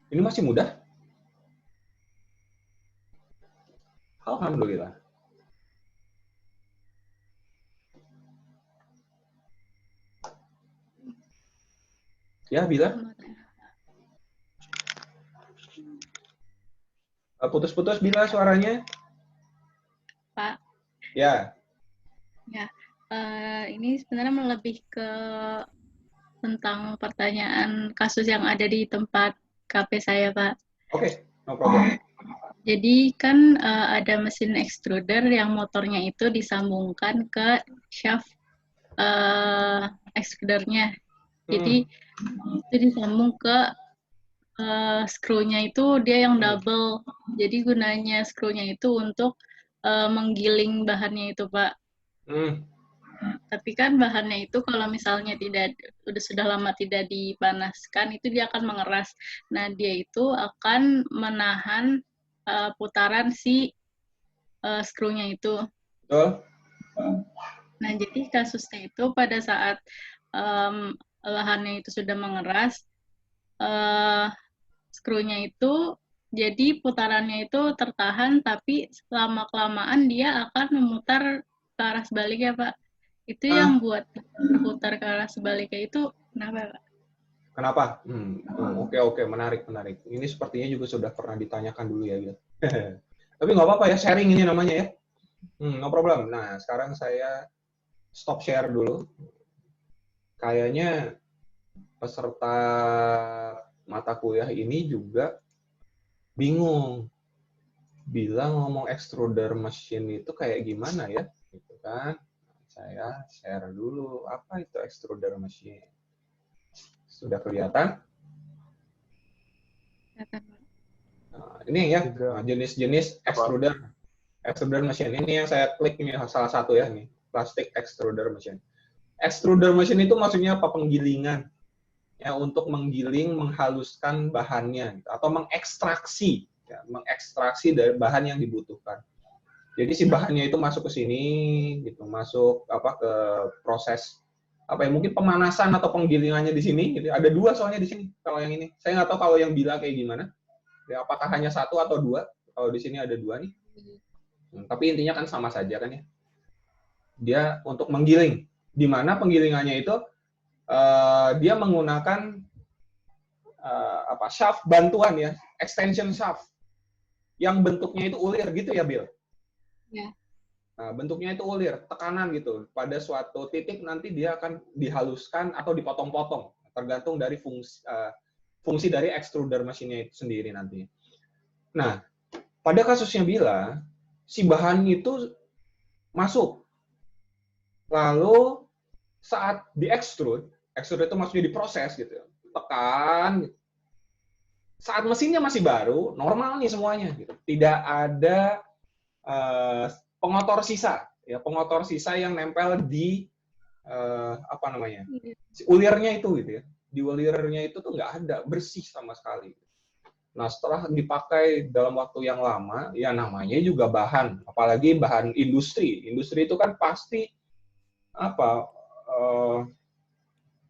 Speaker 1: Ini masih mudah? Alhamdulillah. Ya, Bila? Putus-putus Bila suaranya?
Speaker 6: Pak,
Speaker 1: Ya.
Speaker 6: ya, ini sebenarnya lebih ke tentang pertanyaan kasus yang ada di tempat KP saya, Pak.
Speaker 1: Oke, no problem.
Speaker 6: Jadi kan ada mesin extruder yang motornya itu disambungkan ke shaft extrudernya. Jadi itu disambung ke skrunya itu dia yang double. Jadi gunanya skrunya itu untuk menggiling bahannya itu, Pak. Tapi kan bahannya itu kalau misalnya sudah lama tidak dipanaskan, itu dia akan mengeras. Nah, dia itu akan menahan putaran si skrunya itu.
Speaker 1: Betul.
Speaker 6: Nah, jadi kasusnya itu pada saat lahannya itu sudah mengeras, skrunya itu jadi putarannya itu tertahan, tapi lama-kelamaan dia akan memutar ke arah sebaliknya, Pak. Itu yang buat berputar ke arah sebaliknya itu kenapa, Pak?
Speaker 1: Kenapa? Oke, menarik. Ini sepertinya juga sudah pernah ditanyakan dulu ya, Bil. Tapi nggak apa-apa ya, sharing ini namanya ya. No problem. Nah, sekarang saya stop share dulu. Kayaknya peserta mata kuliah ini juga bingung. Bila ngomong extruder machine itu kayak gimana ya? Gitu kan. Saya share dulu, apa itu extruder machine? Sudah kelihatan? Nah, ini ya, jenis-jenis extruder machine. Ini yang saya klik ini salah satu ya, nih, plastic extruder machine. Extruder machine itu maksudnya apa? Penggilingan. Ya, untuk menggiling, menghaluskan bahannya, atau mengekstraksi dari bahan yang dibutuhkan. Jadi si bahannya itu masuk ke sini, gitu, masuk ke proses mungkin pemanasan atau penggilingannya di sini. Gitu. Ada dua soalnya di sini. Kalau yang ini, saya nggak tahu kalau yang Bila kayak gimana. Ya, apakah hanya satu atau dua? Kalau di sini ada dua nih. Tapi intinya kan sama saja kan ya. Dia untuk menggiling. Di mana penggilingannya itu dia menggunakan shaft bantuan ya, extension shaft yang bentuknya itu ulir gitu ya, Bill.
Speaker 6: Ya.
Speaker 1: Nah, bentuknya itu ulir, tekanan gitu. Pada suatu titik nanti dia akan dihaluskan atau dipotong-potong, tergantung dari fungsi dari extruder mesinnya itu sendiri nanti. Nah, pada kasusnya Bila, si bahan itu masuk. Lalu saat di-extrude itu maksudnya diproses gitu, tekan. Saat mesinnya masih baru, normal nih semuanya. Gitu. Tidak ada pengotor sisa, ya pengotor sisa yang nempel di ulirnya itu gitu ya. Di ulirnya itu tuh nggak ada, bersih sama sekali. Nah, setelah dipakai dalam waktu yang lama, ya namanya juga bahan, apalagi bahan industri. Industri itu kan pasti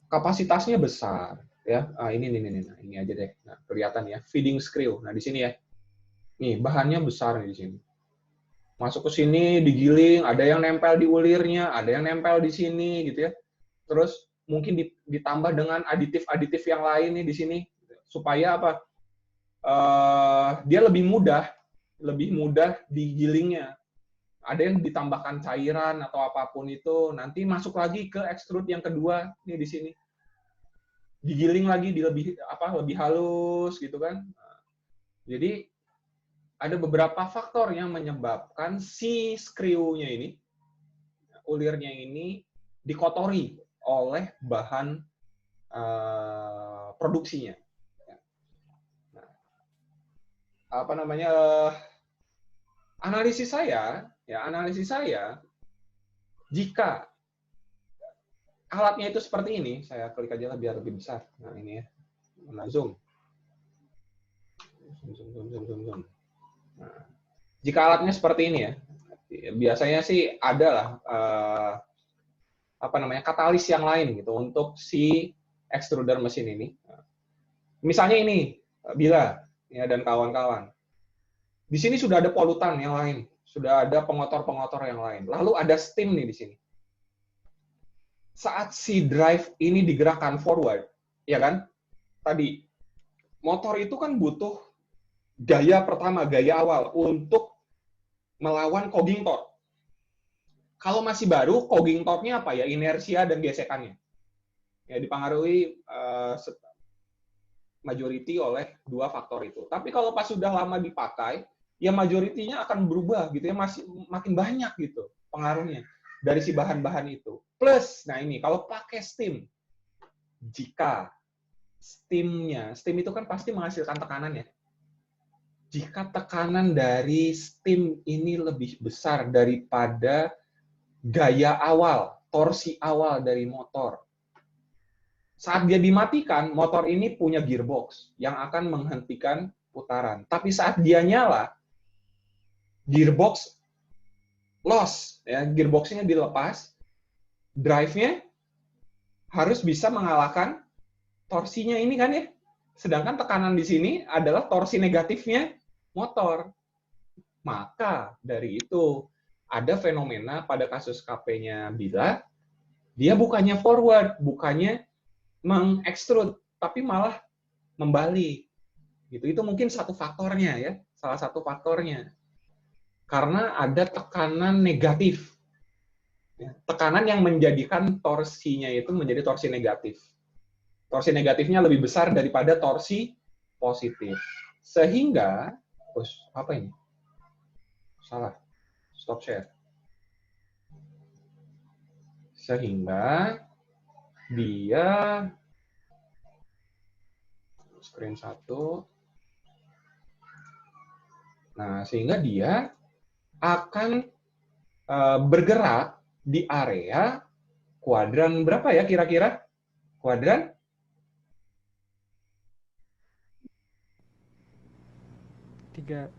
Speaker 1: kapasitasnya besar, ya. Ini aja deh. Nah, kelihatan ya, feeding screw. Nah, di sini ya. Nih, bahannya besar nih di sini. Masuk ke sini, digiling, ada yang nempel di ulirnya, ada yang nempel di sini, gitu ya. Terus mungkin ditambah dengan aditif-aditif yang lain nih di sini, supaya apa? Dia lebih mudah digilingnya. Ada yang ditambahkan cairan atau apapun itu, nanti masuk lagi ke extrude yang kedua nih di sini. Digiling lagi lebih halus gitu kan. Jadi ada beberapa faktor yang menyebabkan si screw-nya ini, ulirnya ini dikotori oleh bahan produksinya. Analisis saya, jika alatnya itu seperti ini, saya klik aja lah biar lebih besar. Nah, ini ya. Nah, zoom. Nah, jika alatnya seperti ini ya, biasanya sih ada lah katalis yang lain gitu untuk si extruder mesin ini. Misalnya ini, Bila ya dan kawan-kawan. Di sini sudah ada polutan yang lain, sudah ada pengotor-pengotor yang lain. Lalu ada steam nih di sini. Saat si drive ini digerakkan forward, ya kan? Tadi motor itu kan butuh gaya pertama, gaya awal untuk melawan cogging torque. Kalau masih baru, cogging torque-nya apa ya? Inersia dan gesekannya. Ya, dipengaruhi majority oleh dua faktor itu. Tapi kalau pas sudah lama dipakai, ya majority-nya akan berubah gitu ya, masih makin banyak gitu pengaruhnya dari si bahan-bahan itu. Plus, nah ini kalau pakai steam, jika steam itu kan pasti menghasilkan tekanan ya. Jika tekanan dari steam ini lebih besar daripada gaya awal, torsi awal dari motor, saat dia dimatikan, motor ini punya gearbox yang akan menghentikan putaran. Tapi saat dia nyala, gearbox loss, ya, gearboxnya dilepas, drive-nya harus bisa mengalahkan torsinya ini kan ya. Sedangkan tekanan di sini adalah torsi negatifnya motor. Maka dari itu ada fenomena pada kasus KP-nya Bila, dia bukannya forward, bukannya mengekstrud, tapi malah membalik. Gitu. Itu mungkin satu faktornya ya, salah satu faktornya. Karena ada tekanan negatif. Ya, tekanan yang menjadikan torsinya itu menjadi torsi negatif. Torsi negatifnya lebih besar daripada torsi positif. Sehingga, apa ini? Salah. Stop share. Sehingga dia screen 1. Nah, sehingga dia akan bergerak di area kuadran berapa ya kira-kira? Kuadran 3.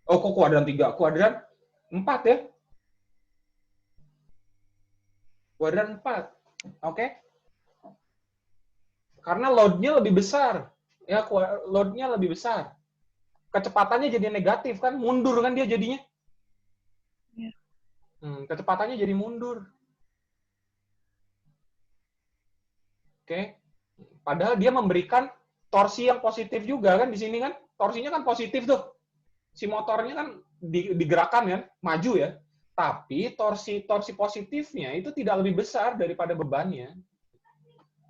Speaker 1: Oh, kok kuadran 3? Kuadran 4 ya? Kuadran 4. Oke. Karena load-nya lebih besar. Ya, load-nya lebih besar. Kecepatannya jadi negatif kan, mundur kan dia jadinya.
Speaker 3: Ya.
Speaker 1: Kecepatannya jadi mundur. Oke. Padahal dia memberikan torsi yang positif juga kan di sini kan. Torsinya kan positif tuh. Si motornya kan digerakkan kan, maju ya. Tapi torsi positifnya itu tidak lebih besar daripada bebannya.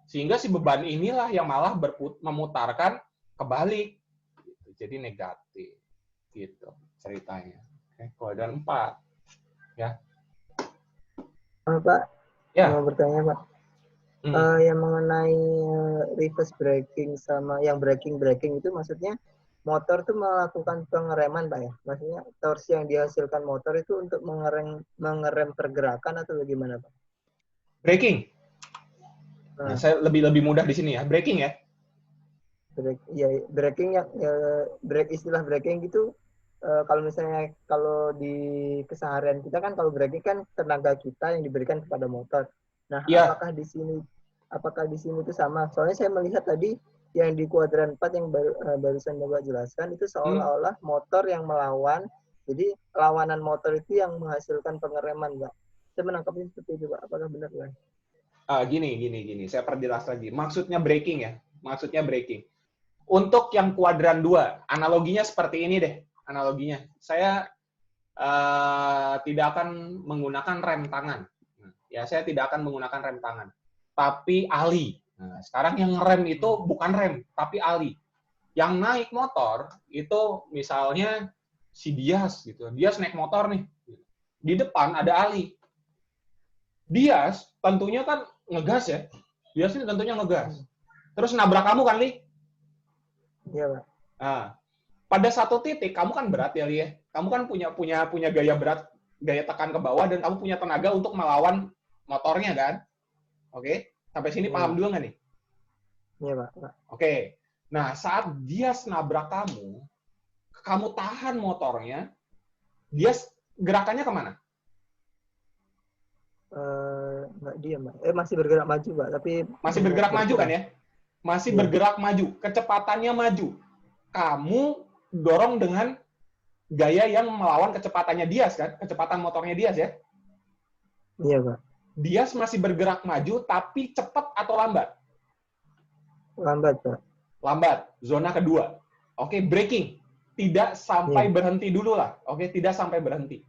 Speaker 1: Sehingga si beban inilah yang malah memutarkan kebalik. Jadi negatif. Gitu ceritanya. Oke, kuadran 4. Ya.
Speaker 2: Pak,
Speaker 1: Ya.
Speaker 2: mau bertanya, Pak. Yang mengenai reverse braking sama yang braking itu maksudnya motor tuh melakukan pengereman, Pak ya? Maksudnya torsi yang dihasilkan motor itu untuk mengerem pergerakan atau bagaimana, Pak?
Speaker 1: Braking. Nah, saya lebih mudah di sini ya. Braking ya.
Speaker 2: Braking istilah braking gitu. Kalau misalnya di keseharian kita kan kalau braking kan tenaga kita yang diberikan kepada motor. Nah, apakah di sini itu sama? Soalnya saya melihat tadi yang di kuadran 4 yang barusan Bapak jelaskan itu seolah-olah motor yang melawan. Jadi lawanan motor itu yang menghasilkan pengereman, Pak. Saya menangkapnya seperti itu, Pak. Apakah benar, Pak?
Speaker 1: Gini. Saya perjelas lagi. Maksudnya braking ya. Maksudnya braking. Untuk yang kuadran 2, analoginya seperti ini deh. Analoginya. Saya tidak akan menggunakan rem tangan. Ya, saya tidak akan menggunakan rem tangan. Tapi ali. Nah, sekarang yang rem itu bukan rem, tapi ali. Yang naik motor itu misalnya si Dias gitu. Dias naik motor nih. Di depan ada ali. Dias tentunya kan ngegas ya. Dias ini tentunya ngegas. Terus nabrak kamu kan, Li?
Speaker 2: Iya, Pak.
Speaker 1: Nah, pada satu titik kamu kan berat ya, Li ya. Kamu kan punya gaya berat, gaya tekan ke bawah dan kamu punya tenaga untuk melawan motornya kan? Oke, sampai sini paham dulu nggak nih?
Speaker 2: Iya, Pak.
Speaker 1: Oke, nah saat dia nabrak kamu tahan motornya, dia gerakannya kemana?
Speaker 2: Nggak diam, Pak. Masih bergerak maju, Pak. Tapi
Speaker 1: masih bergerak maju kan ya? Masih bergerak maju, kecepatannya maju. Kamu dorong dengan gaya yang melawan kecepatannya Dias kan? Kecepatan motornya Dias ya?
Speaker 2: Iya, Pak.
Speaker 7: Bias masih bergerak maju, tapi cepat atau lambat?
Speaker 2: Lambat, Pak.
Speaker 7: Lambat. Zona kedua. Oke, braking. Tidak sampai berhenti dulu lah. Oke, tidak sampai berhenti.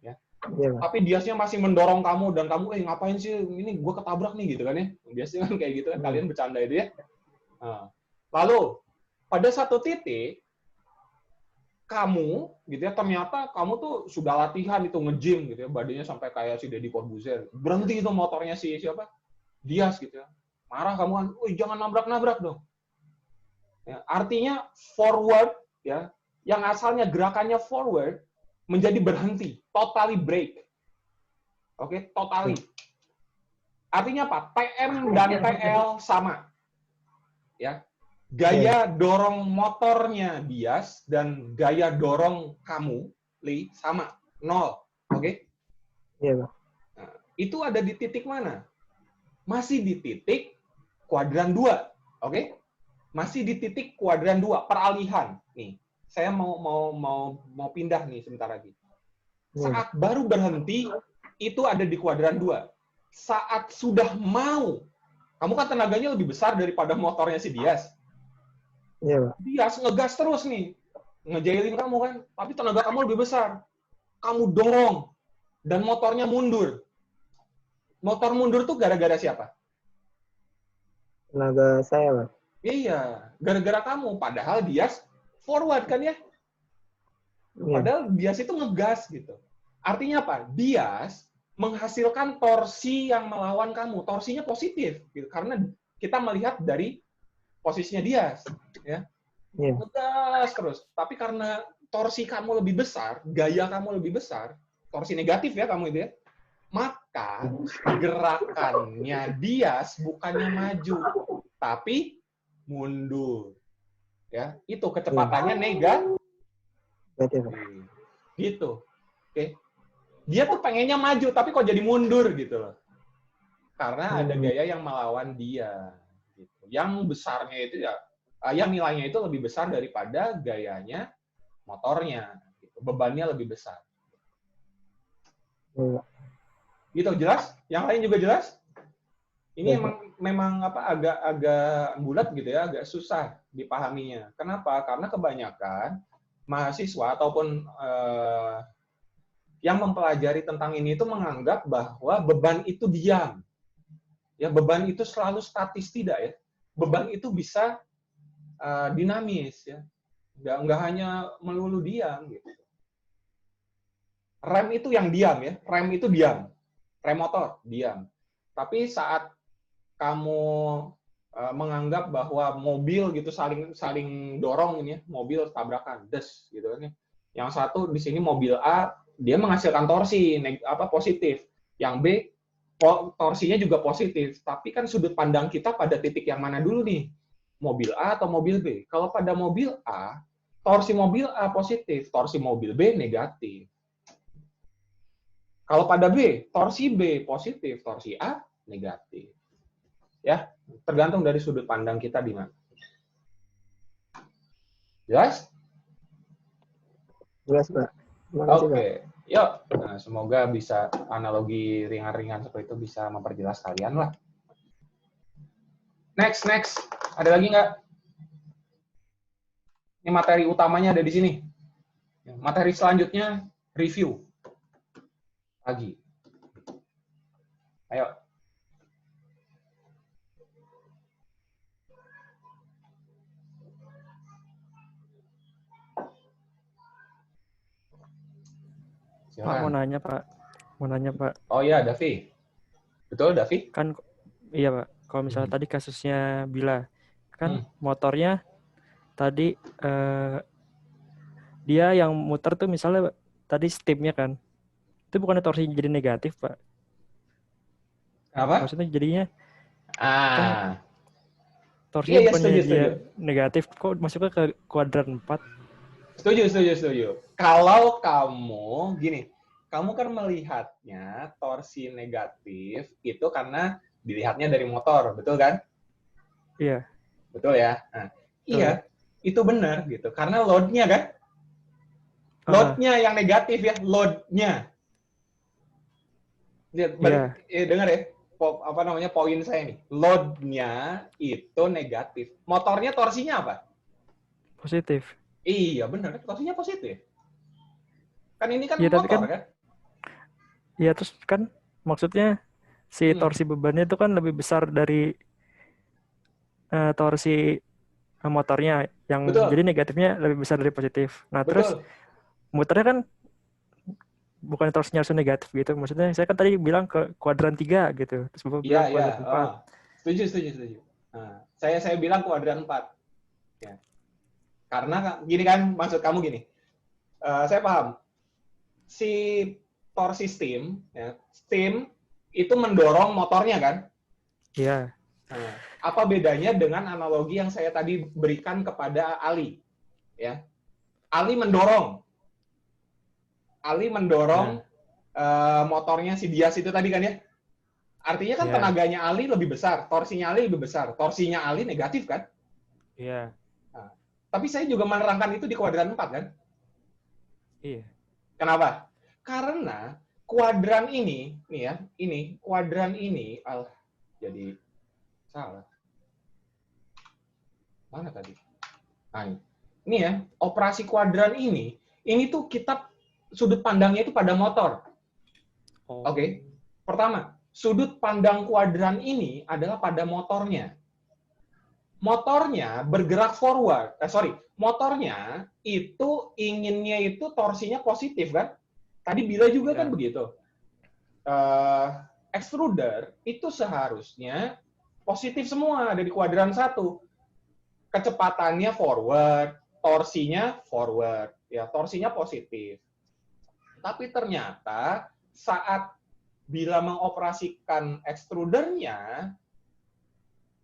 Speaker 7: Ya.
Speaker 2: Iya, Pak.
Speaker 7: Tapi biasanya masih mendorong kamu, dan kamu, ngapain sih? Ini gue ketabrak nih, gitu kan ya. Biasanya kan kayak gitu kan, kalian bercanda itu ya. Nah. Lalu, pada satu titik, kamu, gitu ya, ternyata kamu tuh sudah latihan itu nge-gym gitu ya, badannya sampai kayak si Deddy Corbuzier. Berhenti itu motornya si siapa? Dias gitu ya. Marah kamu kan, "Wih, jangan nabrak-nabrak dong." Ya, artinya forward ya, yang asalnya gerakannya forward menjadi berhenti, totally break. Oke, totally. Artinya apa? TM dan TL sama. Ya. Gaya dorong motornya Dias dan gaya dorong kamu, Li, sama. 0. Oke?
Speaker 2: Iya, Pak.
Speaker 7: Nah, itu ada di titik mana? Masih di titik kuadran 2. Oke? Masih di titik kuadran 2, peralihan. Nih, saya mau pindah nih sebentar lagi. Saat baru berhenti, itu ada di kuadran 2. Saat sudah mau, kamu kan tenaganya lebih besar daripada motornya si Dias.
Speaker 2: Iya, Pak.
Speaker 7: Dias ngegas terus nih, ngejailin kamu kan, tapi tenaga kamu lebih besar. Kamu dorong, dan motornya mundur. Motor mundur tuh gara-gara siapa?
Speaker 2: Tenaga saya, Pak.
Speaker 7: Iya, gara-gara kamu. Padahal Dias forward kan ya?
Speaker 2: Iya.
Speaker 7: Padahal Dias itu ngegas gitu. Artinya apa? Dias menghasilkan torsi yang melawan kamu. Torsinya positif, gitu. Karena kita melihat dari posisinya Dias, ya.
Speaker 2: Iya.
Speaker 7: Ngegas terus. Tapi karena torsi kamu lebih besar, gaya kamu lebih besar, torsi negatif ya kamu itu ya, maka gerakannya Dias bukannya maju, tapi mundur. Ya, itu kecepatannya negatif. Gitu. Oke. Dia tuh pengennya maju, tapi kok jadi mundur gitu loh. Karena ada gaya yang melawan dia. Gitu. Yang besarnya itu ya, yang nilainya itu lebih besar daripada gayanya motornya. Gitu. Bebannya lebih besar. Gitu, jelas? Yang lain juga jelas? Ini memang agak bulat gitu ya, agak susah dipahaminya. Kenapa? Karena kebanyakan mahasiswa ataupun yang mempelajari tentang ini itu menganggap bahwa beban itu diam. Ya, beban itu selalu statis, tidak ya. Beban itu bisa dinamis ya. Nggak hanya melulu diam gitu. Rem itu yang diam ya. Rem itu diam. Rem motor diam. Tapi saat kamu menganggap bahwa mobil gitu saling dorong ini ya, mobil tabrakan, des gitu kan ya. Yang satu di sini mobil A dia menghasilkan torsi positif. Yang B torsinya juga positif, tapi kan sudut pandang kita pada titik yang mana dulu nih? Mobil A atau mobil B? Kalau pada mobil A, torsi mobil A positif, torsi mobil B negatif. Kalau pada B, torsi B positif, torsi A negatif. Ya, tergantung dari sudut pandang kita di mana. Jelas?
Speaker 2: Jelas, Pak.
Speaker 7: Oke. Yuk, nah, semoga bisa analogi ringan-ringan seperti itu bisa memperjelas kalian lah. Next. Ada lagi nggak? Ini materi utamanya ada di sini. Materi selanjutnya, review. Lagi. Ayo.
Speaker 4: Pak, mau nanya, Pak.
Speaker 7: Oh iya, Davi. Betul, Davi?
Speaker 4: Kan, iya, Pak. Kalau misalnya tadi kasusnya Bila, kan motornya tadi dia yang muter tuh misalnya tadi steamnya kan, itu bukan torsinya jadi negatif, Pak.
Speaker 7: Apa?
Speaker 4: Maksudnya jadinya kan torsinya bukannya dia negatif, kok masuknya ke kuadran 4?
Speaker 7: Setuju. Kalau kamu, gini, kamu kan melihatnya torsi negatif itu karena dilihatnya dari motor, betul kan?
Speaker 4: Iya.
Speaker 7: Betul ya? Nah, iya, itu benar gitu. Karena load-nya kan? Load-nya yang negatif ya, load-nya. Lihat,
Speaker 4: Iya.
Speaker 7: dengar ya, poin saya nih. Load-nya itu negatif. Motornya torsinya apa?
Speaker 4: Positif.
Speaker 7: Iya, benar. Torsinya positif. Kan ini kan
Speaker 4: Iya, tapi
Speaker 7: motor,
Speaker 4: kan,
Speaker 7: kan?
Speaker 4: iya terus kan maksudnya si torsi bebannya itu kan lebih besar dari torsi motornya, yang
Speaker 7: Betul.
Speaker 4: jadi negatifnya lebih besar dari positif. Nah, terus
Speaker 7: Betul.
Speaker 4: muternya kan bukan torsinya langsung negatif gitu. Maksudnya saya kan tadi bilang ke kuadran 3 gitu. Terus Bapak bilang
Speaker 7: Iya.
Speaker 4: kuadran 4.
Speaker 7: Setuju. Nah, saya bilang kuadran 4. Ya. Karena gini kan, maksud kamu gini. Saya paham. Si torsi steam, ya, steam itu mendorong motornya kan?
Speaker 4: Iya.
Speaker 7: Nah, apa bedanya dengan analogi yang saya tadi berikan kepada Ali? Ya, Ali mendorong motornya si Dias itu tadi kan ya? Artinya kan tenaganya Ali lebih besar, torsinya Ali lebih besar. Torsinya Ali negatif kan?
Speaker 4: Iya.
Speaker 7: Nah, tapi saya juga menerangkan itu di kuadran 4 kan?
Speaker 4: Iya.
Speaker 7: Kenapa? Karena kuadran ini, nih ya, kuadran ini, jadi salah. Mana tadi? Nah, ini ya, operasi kuadran ini tuh kita sudut pandangnya itu pada motor. Oke. Pertama, sudut pandang kuadran ini adalah pada motornya. Motornya bergerak forward. Motornya itu inginnya itu torsinya positif kan? Tadi Bila juga kan begitu. Extruder itu seharusnya positif semua dari kuadran 1. Kecepatannya forward, torsinya forward, ya torsinya positif. Tapi ternyata saat Bila mengoperasikan extrudernya,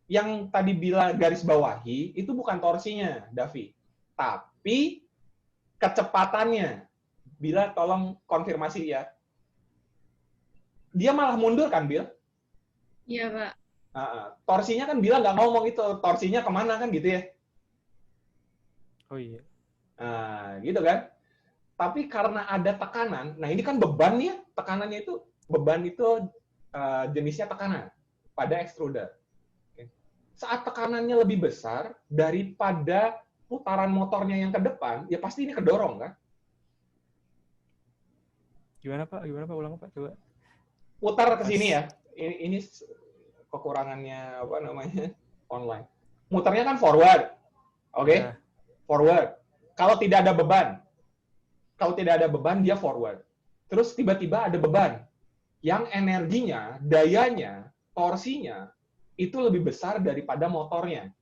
Speaker 7: yang tadi Bila garis bawahi, itu bukan torsinya, Davi. Tapi kecepatannya. Bila tolong konfirmasi ya. Dia malah mundur kan, Bil?
Speaker 6: Iya, Pak.
Speaker 7: Torsinya kan Bila nggak ngomong itu. Torsinya kemana kan gitu ya?
Speaker 4: Oh iya.
Speaker 7: Nah, gitu kan? Tapi karena ada tekanan, nah ini kan beban ya, tekanannya itu, beban itu jenisnya tekanan pada extruder. Saat tekanannya lebih besar daripada putaran motornya yang ke depan, ya pasti ini kedorong kan?
Speaker 4: Gimana Pak? Ulang Pak, coba.
Speaker 7: Putar ke sini ya. Ini kekurangannya apa namanya? Online. Muternya kan forward. Oke?
Speaker 4: Ya.
Speaker 7: Forward. Kalau tidak ada beban dia forward. Terus tiba-tiba ada beban yang energinya, dayanya, torsinya itu lebih besar daripada motornya.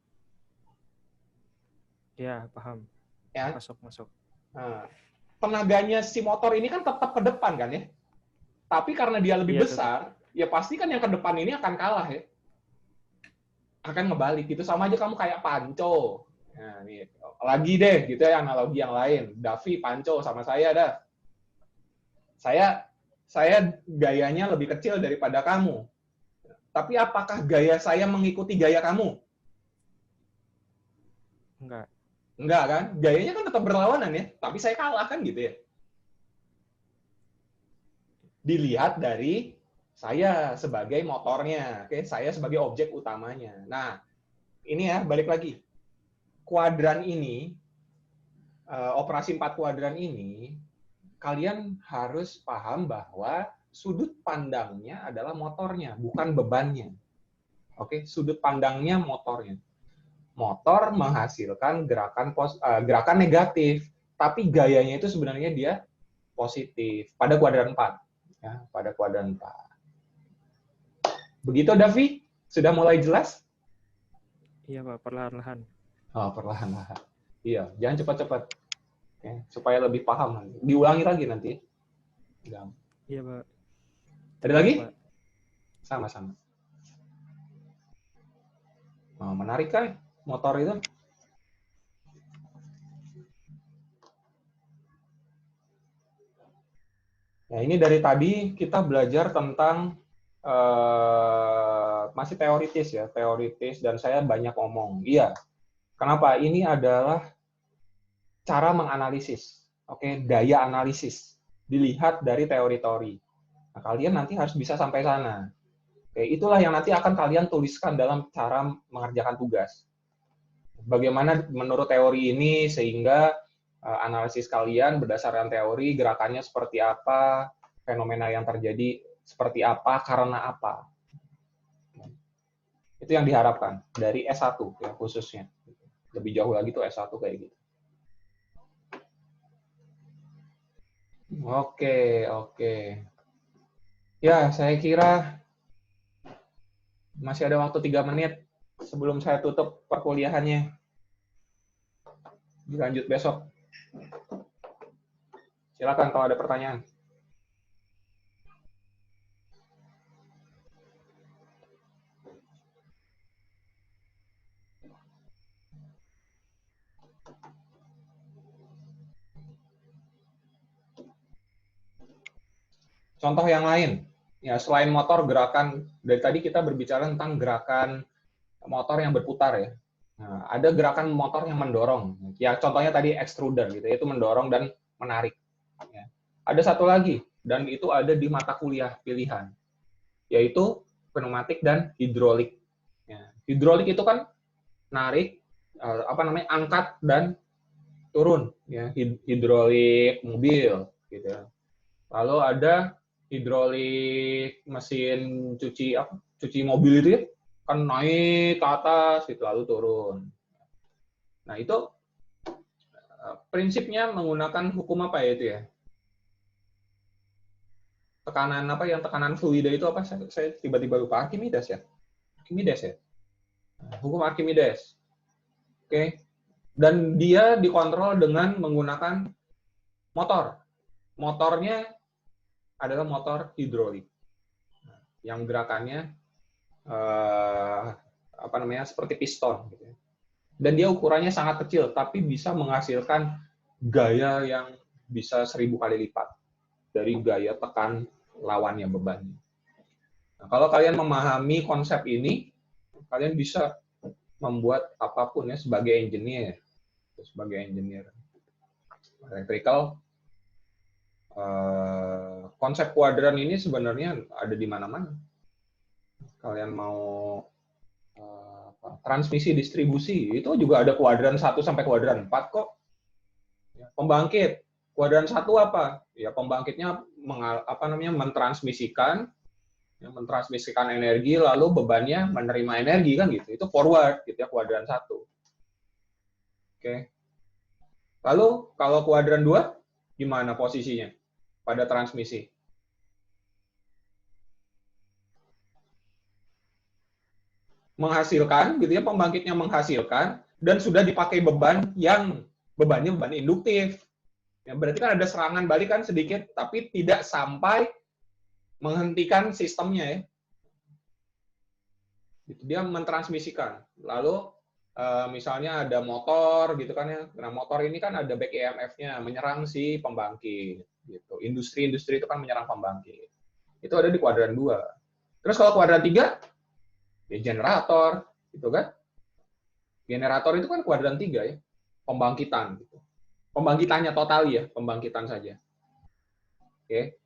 Speaker 4: Ya, paham.
Speaker 7: Ya.
Speaker 4: Masuk.
Speaker 7: Nah, tenaganya si motor ini kan tetap ke depan kan ya. Tapi karena dia lebih besar, ya pasti kan yang ke depan ini akan kalah ya. Akan ngebalik gitu, sama aja kamu kayak panco. Nah, nih, lagi deh gitu ya analogi yang lain. Davi panco sama saya dah. Saya gayanya lebih kecil daripada kamu. Tapi apakah gaya saya mengikuti gaya kamu?
Speaker 4: Enggak.
Speaker 7: Enggak kan? Gayanya kan tetap berlawanan ya, tapi saya kalah kan gitu ya. Dilihat dari saya sebagai motornya, oke? Saya sebagai objek utamanya. Nah, ini ya, balik lagi. Kuadran ini, operasi 4 kuadran ini, kalian harus paham bahwa sudut pandangnya adalah motornya, bukan bebannya. Oke, sudut pandangnya motornya. Motor menghasilkan gerakan negatif, tapi gayanya itu sebenarnya dia positif pada kuadran 4. Ya, pada kuadran 4. Begitu, Davi? Sudah mulai jelas?
Speaker 4: Iya, Pak, perlahan-lahan.
Speaker 7: Oh, perlahan-lahan. Iya, jangan cepat-cepat. Oke, supaya lebih paham nanti. Diulangi lagi nanti.
Speaker 4: Iya, Pak.
Speaker 7: Ada lagi?
Speaker 4: Pak.
Speaker 7: Sama-sama. Oh, menarik kan motor itu? Nah, ini dari tadi kita belajar tentang masih teoritis ya, teoritis, dan saya banyak ngomong. Iya. Kenapa? Ini adalah cara menganalisis. Oke, daya analisis. Dilihat dari teori-teori.
Speaker 1: Nah, kalian nanti harus bisa sampai sana. Oke, itulah yang nanti akan kalian tuliskan dalam cara mengerjakan tugas. Bagaimana menurut teori ini sehingga analisis kalian berdasarkan teori, gerakannya seperti apa, fenomena yang terjadi seperti apa, karena apa. Itu yang diharapkan dari S1 ya, khususnya. Lebih jauh lagi tuh S1 kayak gitu. Oke. Ya, saya kira masih ada waktu 3 menit sebelum saya tutup perkuliahannya. Dilanjut besok. Silakan kalau ada pertanyaan. Contoh yang lain. Ya, selain motor, gerakan, dari tadi kita berbicara tentang gerakan motor yang berputar ya. Nah, ada gerakan motor yang mendorong. Ya, contohnya tadi extruder gitu, itu mendorong dan menarik. Ya. Ada satu lagi, dan itu ada di mata kuliah pilihan, yaitu pneumatik dan hidrolik. Ya. Hidrolik itu kan narik, angkat dan turun. Ya. Hidrolik mobil, gitu. Lalu ada hidrolik mesin cuci mobil itu ya, kan naik ke atas gitu lalu turun. Nah, itu prinsipnya menggunakan hukum apa ya itu ya? Tekanan apa yang tekanan fluida itu apa? Saya tiba-tiba lupa. Archimedes ya? Archimedes ya? Hukum Archimedes. Oke. Dan dia dikontrol dengan menggunakan motor. Motornya adalah motor hidrolik. Yang gerakannya seperti piston gitu. Dan dia ukurannya sangat kecil tapi bisa menghasilkan gaya yang bisa 1000 kali lipat dari gaya tekan lawannya bebannya. Nah, kalau kalian memahami konsep ini, kalian bisa membuat apapun ya sebagai engineer electrical. Konsep kuadran ini sebenarnya ada di mana-mana. Kalian mau transmisi distribusi, itu juga ada kuadran 1 sampai kuadran 4 kok. Pembangkit, kuadran 1 apa? Ya, pembangkitnya mentransmisikan energi, lalu bebannya menerima energi kan gitu. Itu forward gitu ya, kuadran 1. Oke. Lalu kalau kuadran 2 gimana posisinya pada transmisi? Menghasilkan gitu ya, pembangkitnya menghasilkan dan sudah dipakai bebannya beban induktif. Ya, berarti kan ada serangan balik kan sedikit tapi tidak sampai menghentikan sistemnya ya. Gitu, dia mentransmisikan. Lalu misalnya ada motor gitu kan ya. Nah, motor ini kan ada back EMF-nya menyerang si pembangkit gitu. Industri itu kan menyerang pembangkit. Itu ada di kuadran 2. Terus kalau kuadran 3 ya generator, gitu kan? Generator itu kan kuadran 3 ya, pembangkitan. Gitu. Pembangkitannya total ya, pembangkitan saja. Oke.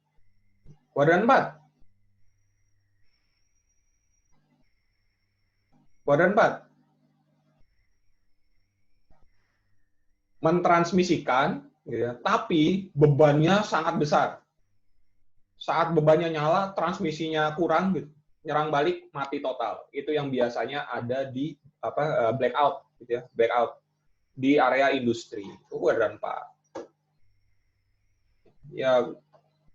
Speaker 1: Kuadran 4. Kuadran 4. Mentransmisikan, gitu ya, tapi bebannya sangat besar. Saat bebannya nyala, transmisinya kurang, gitu. Nyerang balik, mati total. Itu yang biasanya ada di blackout, gitu ya, blackout di area industri. Itu kuadran 4. Ya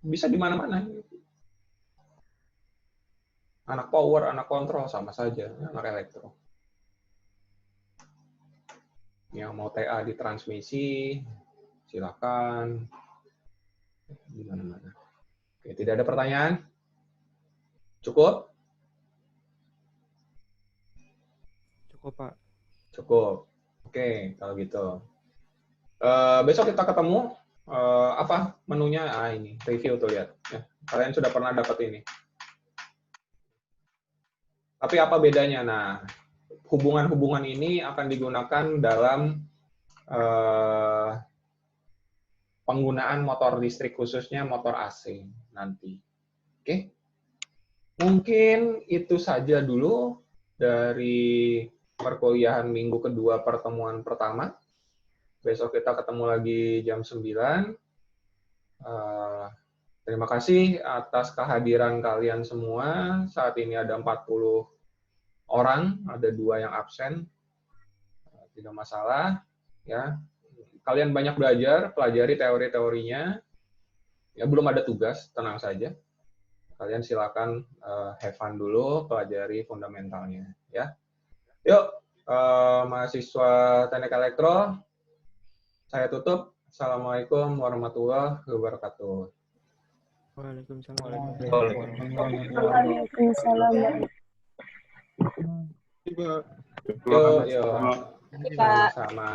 Speaker 1: bisa di mana-mana. Anak power, anak kontrol sama saja, anak elektro. Yang mau TA di transmisi, silakan. Di mana-mana. Oke, tidak ada pertanyaan? Cukup?
Speaker 4: Cukup, Pak.
Speaker 1: Cukup. Oke, kalau gitu. Besok kita ketemu. Apa menunya? Ini review tuh lihat. Ya, kalian sudah pernah dapat ini. Tapi apa bedanya? Nah, hubungan-hubungan ini akan digunakan dalam penggunaan motor listrik, khususnya motor AC nanti.
Speaker 7: Oke. Mungkin itu saja dulu dari perkuliahan minggu kedua pertemuan pertama. Besok kita ketemu lagi jam 9. Terima kasih atas kehadiran kalian semua. Saat ini ada 40 orang, ada 2 yang absen. Tidak masalah. Ya. Kalian banyak belajar, pelajari teori-teorinya. Ya, belum ada tugas, tenang saja. Kalian silakan have fun dulu, pelajari fundamentalnya. Ya. Yuk, mahasiswa Teknik Elektro, saya tutup. Assalamualaikum warahmatullahi wabarakatuh.
Speaker 4: Waalaikumsalam.
Speaker 7: Yuk. Sama-sama.